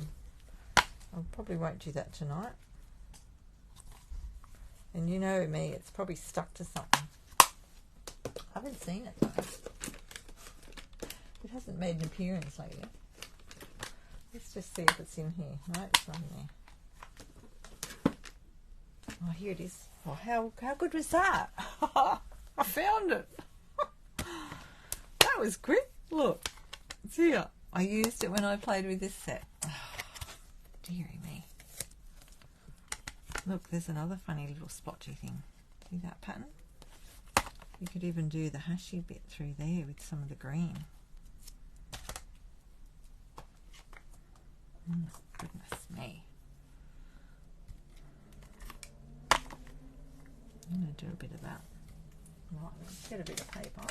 I probably won't do that tonight. And you know me, it's probably stuck to something. I haven't seen it though. It hasn't made an appearance lately. Let's just see if it's in here. No, it's not in there. Oh, here it is. Oh, how good was that? I found it. That was quick. Look, it's here. I used it when I played with this set. Oh, dearie me. Look, there's another funny little splotchy thing. See that pattern? You could even do the hashy bit through there with some of the green. Goodness me. I'm going to do a bit of that. Right, let's get a bit of paper.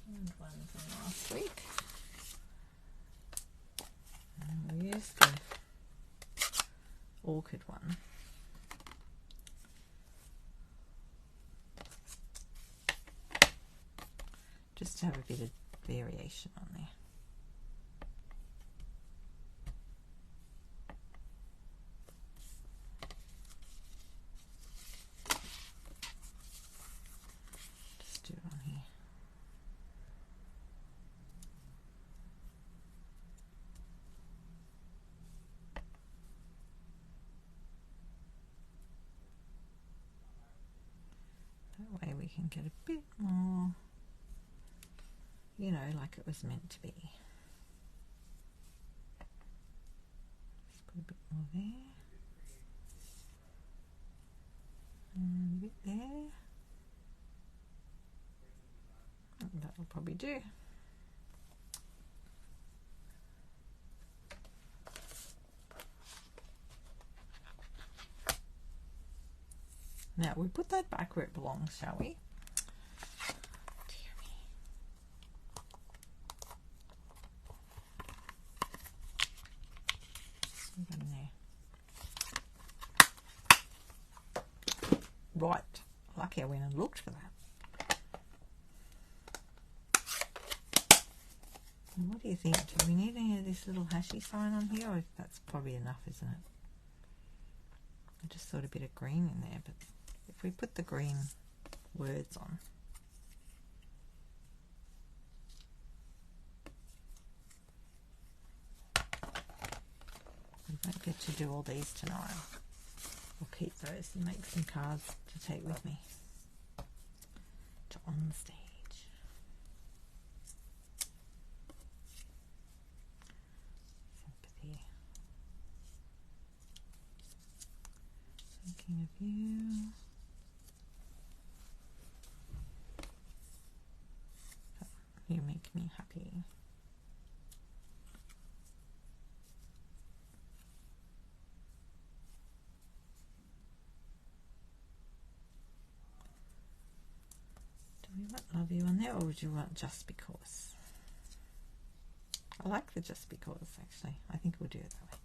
And one from last week. And we used the orchid one. Just to have a bit of variation on there. Just do it on here. That way we can get a bit more, you know, like it was meant to be. Just put a bit more there. And a bit there. That will probably do. Now we put that back where it belongs, shall we? Dear me. Put it in there. Right. Lucky I went and looked for that. And what do you think? Do we need any of this little hashy sign on here? Or that's probably enough, isn't it? I just thought a bit of green in there, but if we put the green words on, we won't get to do all these tonight. I'll keep those and make some cards to take with me to on the stage. Sympathy. Thinking of you. You make me happy. Do we want love you on there, or would you want just because? I like the just because, actually. I think we'll do it that way.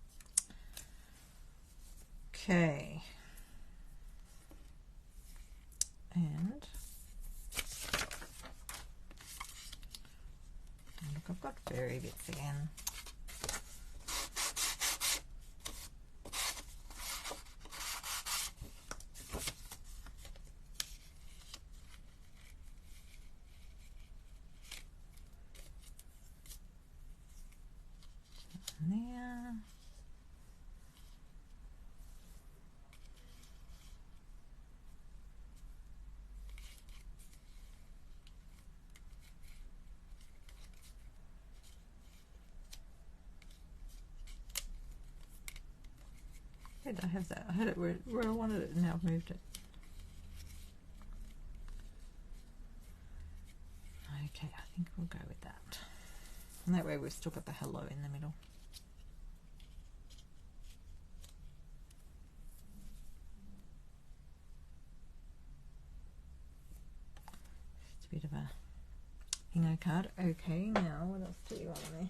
Okay. And look, I've got fairy bits again. There. Where did I have that? I had it where I wanted it and now I've moved it. Okay, I think we'll go with that. And that way we've still got the hello in the middle. Just a bit of a bingo card. Okay, now what else do you want on there?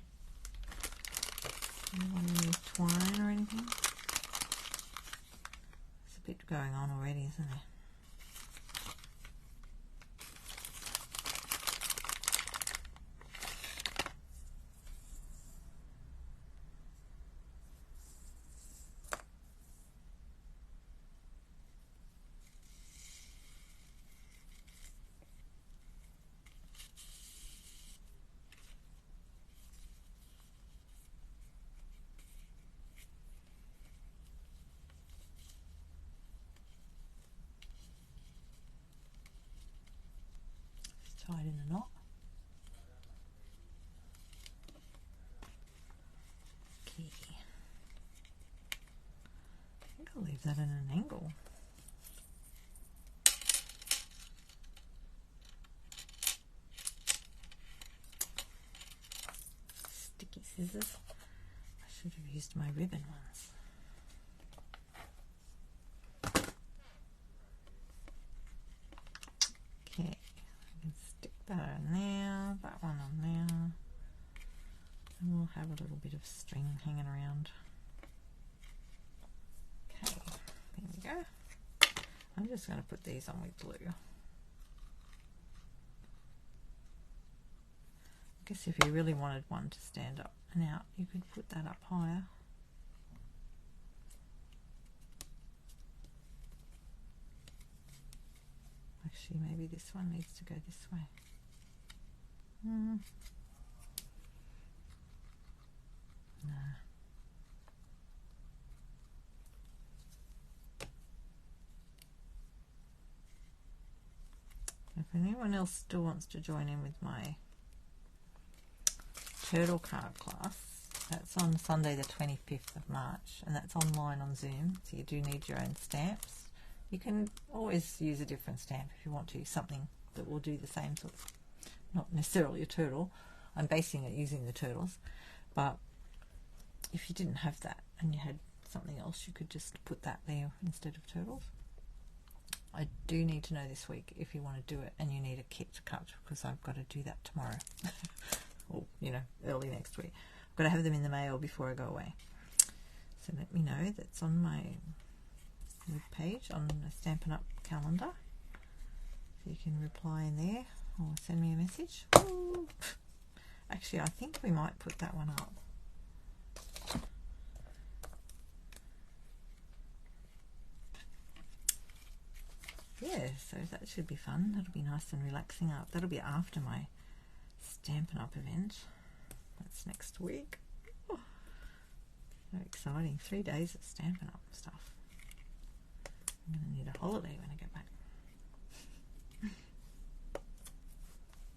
Do you want any twine or anything? There's a bit going on already, isn't there? Tied in a knot. Okay. I think I'll leave that in an angle. Sticky scissors. I should have used my ribbon ones. Okay. That on there, that one on there, and we'll have a little bit of string hanging around. Okay, there we go. I'm just going to put these on with glue. I guess if you really wanted one to stand up and out, you could put that up higher. Actually, maybe this one needs to go this way. No. If anyone else still wants to join in with my turtle card class, that's on Sunday the 25th of March, and that's online on Zoom, so you do need your own stamps. You can always use a different stamp if you want to, something that will do the same sort of, not necessarily a turtle. I'm basing it using the turtles, but if you didn't have that and you had something else, you could just put that there instead of turtles. I do need to know this week if you want to do it and you need a kit to cut, because I've got to do that tomorrow or early next week. I've got to have them in the mail before I go away, so let me know. That's on my web page on the Stampin' Up calendar, so you can reply in there or send me a message. Ooh. Actually, I think we might put that one up. Yeah, so that should be fun. That'll be nice and relaxing up. That'll be after my Stampin' Up event. That's next week. Oh, so exciting. 3 days of Stampin' Up stuff. I'm going to need a holiday when I get back.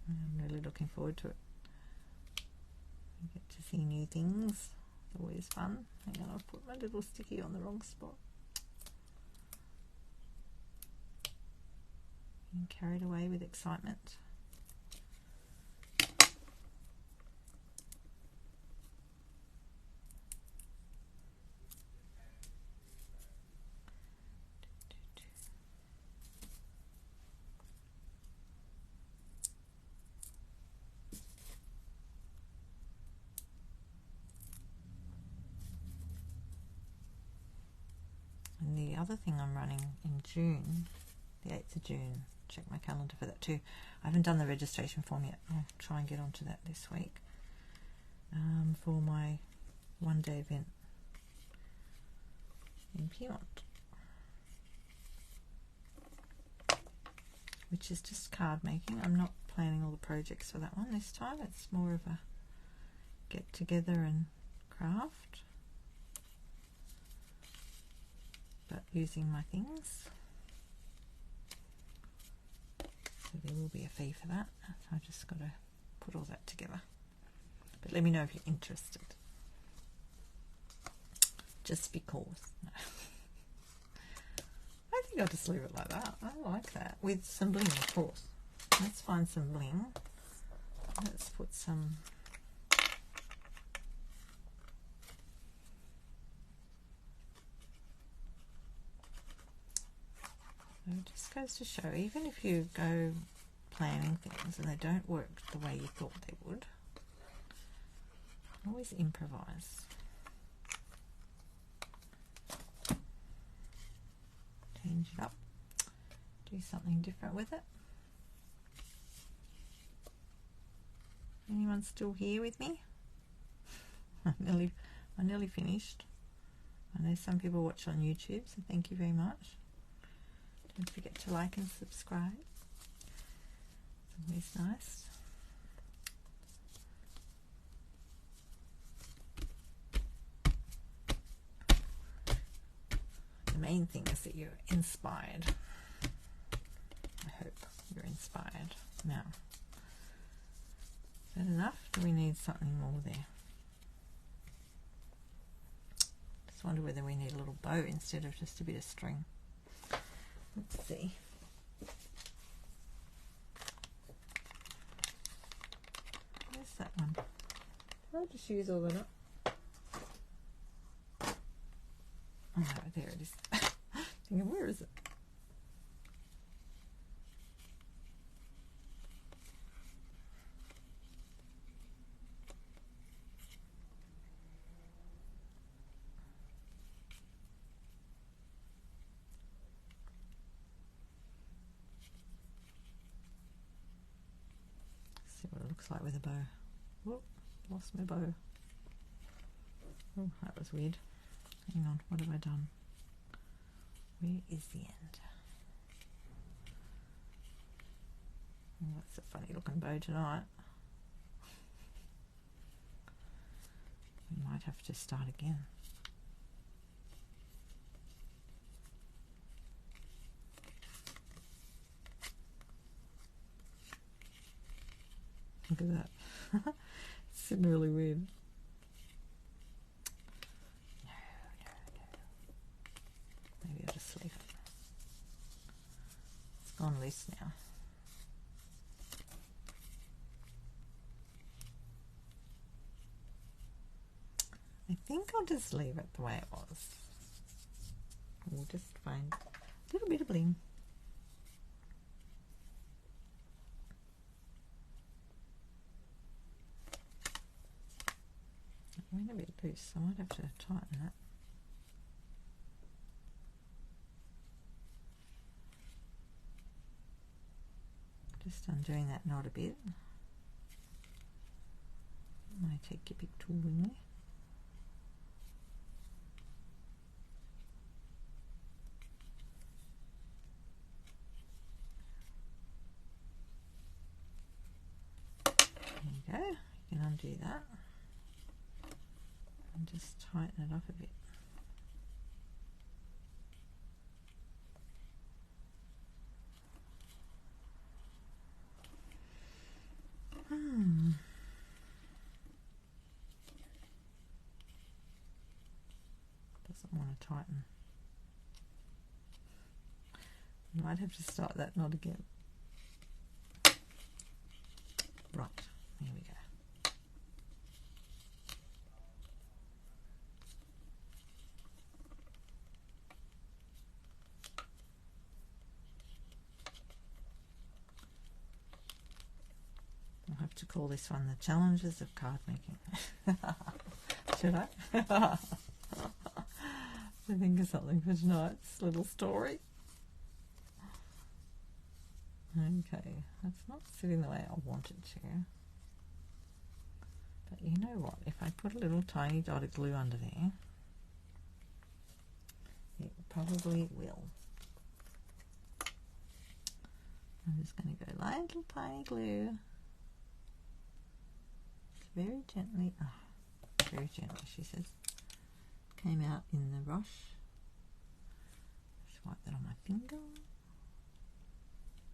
I'm really looking forward to it. I get to see new things. It's always fun. Hang on, I've put my little sticky on the wrong spot. I'm carried away with excitement. And other thing I'm running in June, the 8th of June, check my calendar for that too. I haven't done the registration form yet. I'll try and get onto that this week for my one-day event in Pyrmont, which is just card making. I'm not planning all the projects for that one this time. It's more of a get together and craft, but using my things. So there will be a fee for that. So I've just got to put all that together. But let me know if you're interested. Just because. No. I think I'll just leave it like that. I like that. With some bling, of course. Let's find some bling. Let's put some... So it just goes to show, even if you go planning things and they don't work the way you thought they would, always improvise. Change it up. Do something different with it. Anyone still here with me? I nearly finished. I know some people watch on YouTube, so thank you very much. Don't forget to like and subscribe. It's always nice. The main thing is that you're inspired. I hope you're inspired. Now, is that enough? Do we need something more there? Just wonder whether we need a little bow instead of just a bit of string. Let's see. Where's that one? I'll just use all of it. Oh, there it is. Thinking, where is it? See what it looks like with a bow. Whoop, lost my bow. Oh, that was weird. Hang on, what have I done? Where is the end? Oh, that's a funny looking bow tonight. We might have to start again. Look at that. It's sitting really weird. Maybe I'll just leave it. It's gone loose now. I think I'll just leave it the way it was. We'll just find a little bit of bling. It went a bit loose, so I might have to tighten that. Just undoing that knot a bit. Might take your big tool in there. There you go. You can undo that and just tighten it up a bit. Doesn't want to tighten. Might have to start that knot again. Right, here we go. I'll have to call this one the challenges of card making. Should I? to think of something for tonight's little story. Okay, that's not sitting the way I want it to. But you know what? If I put a little tiny dot of glue under there, it probably will. I'm just going to go little tiny glue. Just very gently. Oh, very gently, she says. Came out in the rush. Just wipe that on my finger.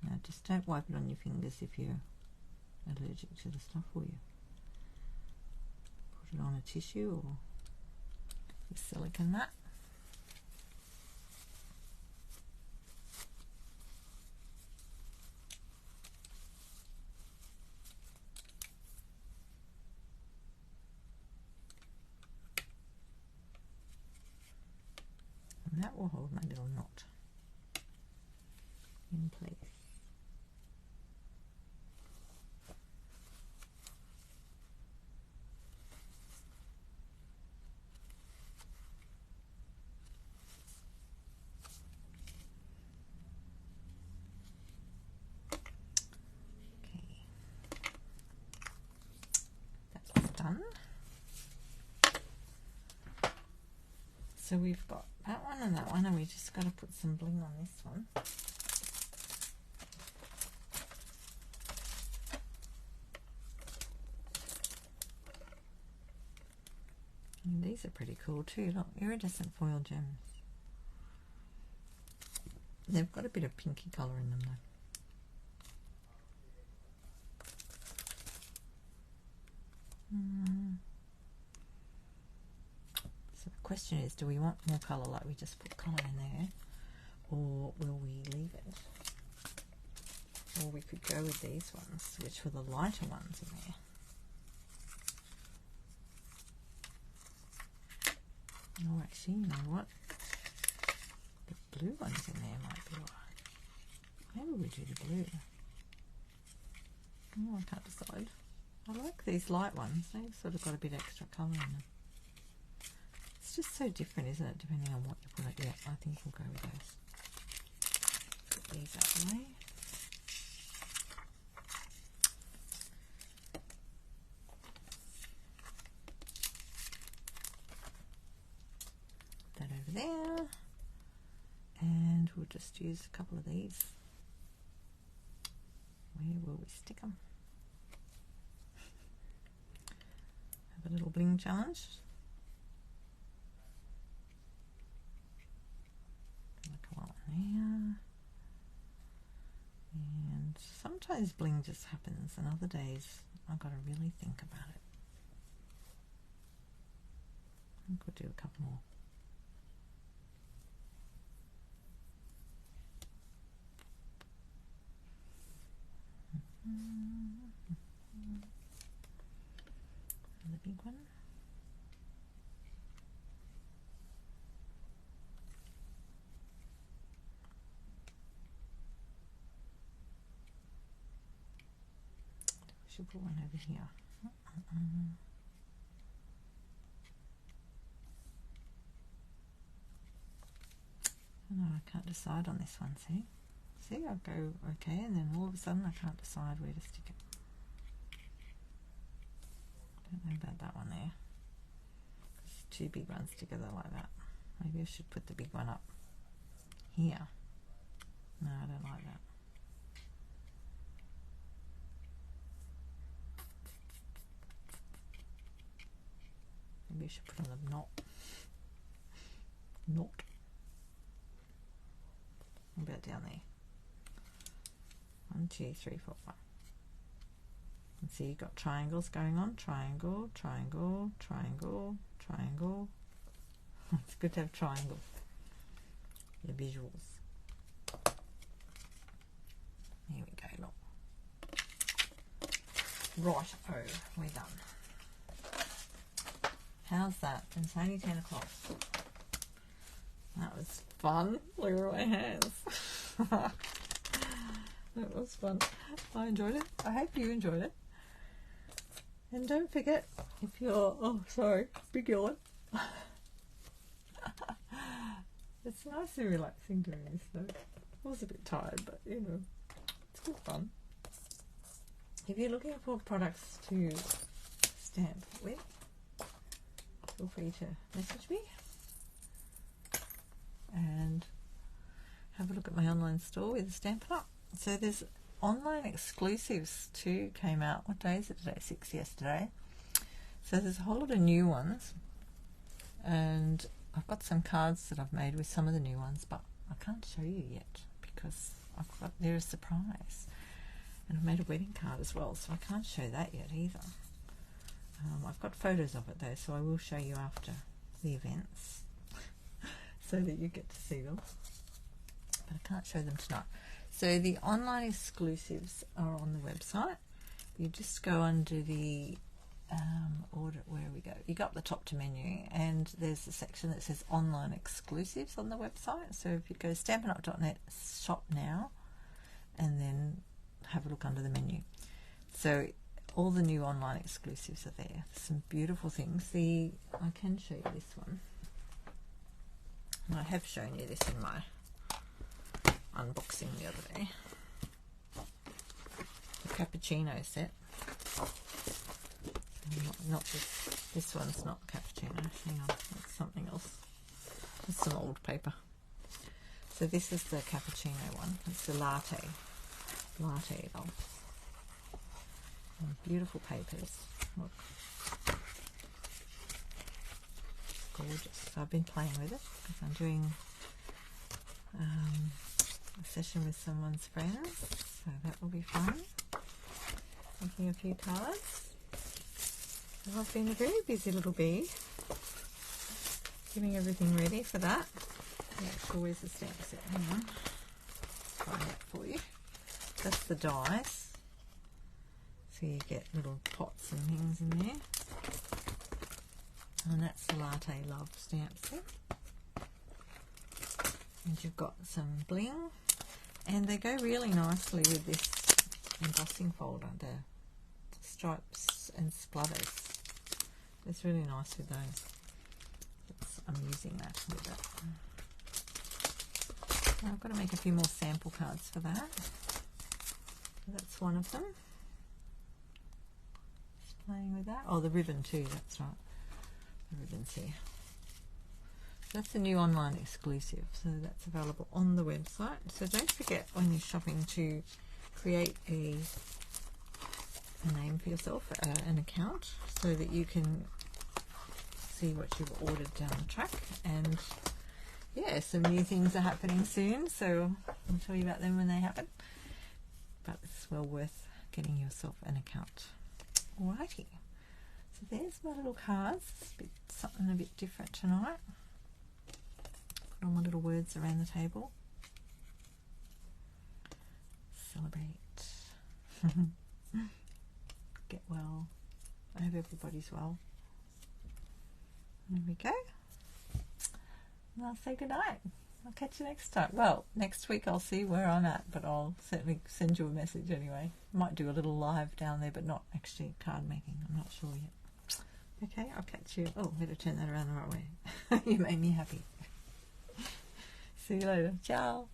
Now just don't wipe it on your fingers if you're allergic to the stuff, will you? Put it on a tissue or a silicone mat. And that will hold my little knot in place. So we've got that one and that one, and we just got to put some bling on this one. And these are pretty cool too. Look, iridescent foil gems. They've got a bit of pinky colour in them though. So the question is, do we want more colour like we just put colour in there, or will we leave it? Or we could go with these ones, which were the lighter ones in there. Oh, actually, you know what? The blue ones in there might be right. Maybe we do the blue. Oh, I can't decide. I like these light ones. They've sort of got a bit extra colour in them. It's just so different, isn't it, depending on what you put it. Yeah, I think we'll go with those. Put these out of the way. That over there. And we'll just use a couple of these. Where will we stick them? Have a little bling challenge. There. And sometimes bling just happens, and other days I've got to really think about it. I think we'll do a couple more. And the big one. Should put one over here. No, I can't decide on this one, see? See, I'll go okay, and then all of a sudden I can't decide where to stick it. Don't know about that one there. There's two big ones together like that. Maybe I should put the big one up here. No, I don't like that. Maybe I should put on the knot. Knot. What about down there? 1, 2, 3, 4, 5. And see, you've got triangles going on. Triangle, triangle, triangle, triangle. It's good to have triangles. The visuals. Here we go, look. Right, oh, we're done. How's that? It's only 10 o'clock. That was fun. Look at my hands. That was fun. I enjoyed it. I hope you enjoyed it. And don't forget, if you're... Oh, sorry. Big yawn. It's nice and relaxing doing this though. I was a bit tired, but you know, it's good fun. If you're looking for products to stamp with, feel free to message me and have a look at my online store with Stampin Up. So there's online exclusives too came out. What day is it today? 6 yesterday. So there's a whole lot of new ones, and I've got some cards that I've made with some of the new ones, but I can't show you yet because they're a surprise. And I've made a wedding card as well, so I can't show that yet either. I've got photos of it though, so I will show you after the events so that you get to see them. But I can't show them tonight. So the online exclusives are on the website. You just go under the order, where we go. You go up the top to menu, and there's a section that says online exclusives on the website. So if you go stampinup.net shop now, and then have a look under the menu. So all the new online exclusives are there. Some beautiful things. I can show you this one. And I have shown you this in my unboxing the other day. The cappuccino set. Not this one's not cappuccino. Hang on, it's something else. It's some old paper. So this is the cappuccino one. It's the latte doll. And beautiful papers. Look, gorgeous. So I've been playing with it because I'm doing a session with someone's friends, so that will be fun. Making a few cards. So I've been a very busy little bee, getting everything ready for that. Where's the stamp set? Hang on, find that for you. That's the dies. So you get little pots and things in there. And that's the Latte Love stamp set. And you've got some bling. And they go really nicely with this embossing folder, the stripes and splutters. It's really nice with those. I'm using that with it. Now I've got to make a few more sample cards for that. So that's one of them. Just playing with that. Oh, the ribbon too, that's right. The ribbon's here. That's the new online exclusive, so that's available on the website. So don't forget when you're shopping to create a name for yourself, an account, so that you can see what you've ordered down the track. And yeah, some new things are happening soon, so I'll tell you about them when they happen. But it's well worth getting yourself an account. Alrighty, so there's my little cards. It's something a bit different tonight. Put all my little words around the table. Celebrate. Get well. I hope everybody's well. There we go. And I'll say goodnight. I'll catch you next time. Well, next week I'll see where I'm at, but I'll certainly send you a message anyway. Might do a little live down there, but not actually card making. I'm not sure yet. Okay, I'll catch you. Oh, better turn that around the right way. You made me happy. See you later. Ciao.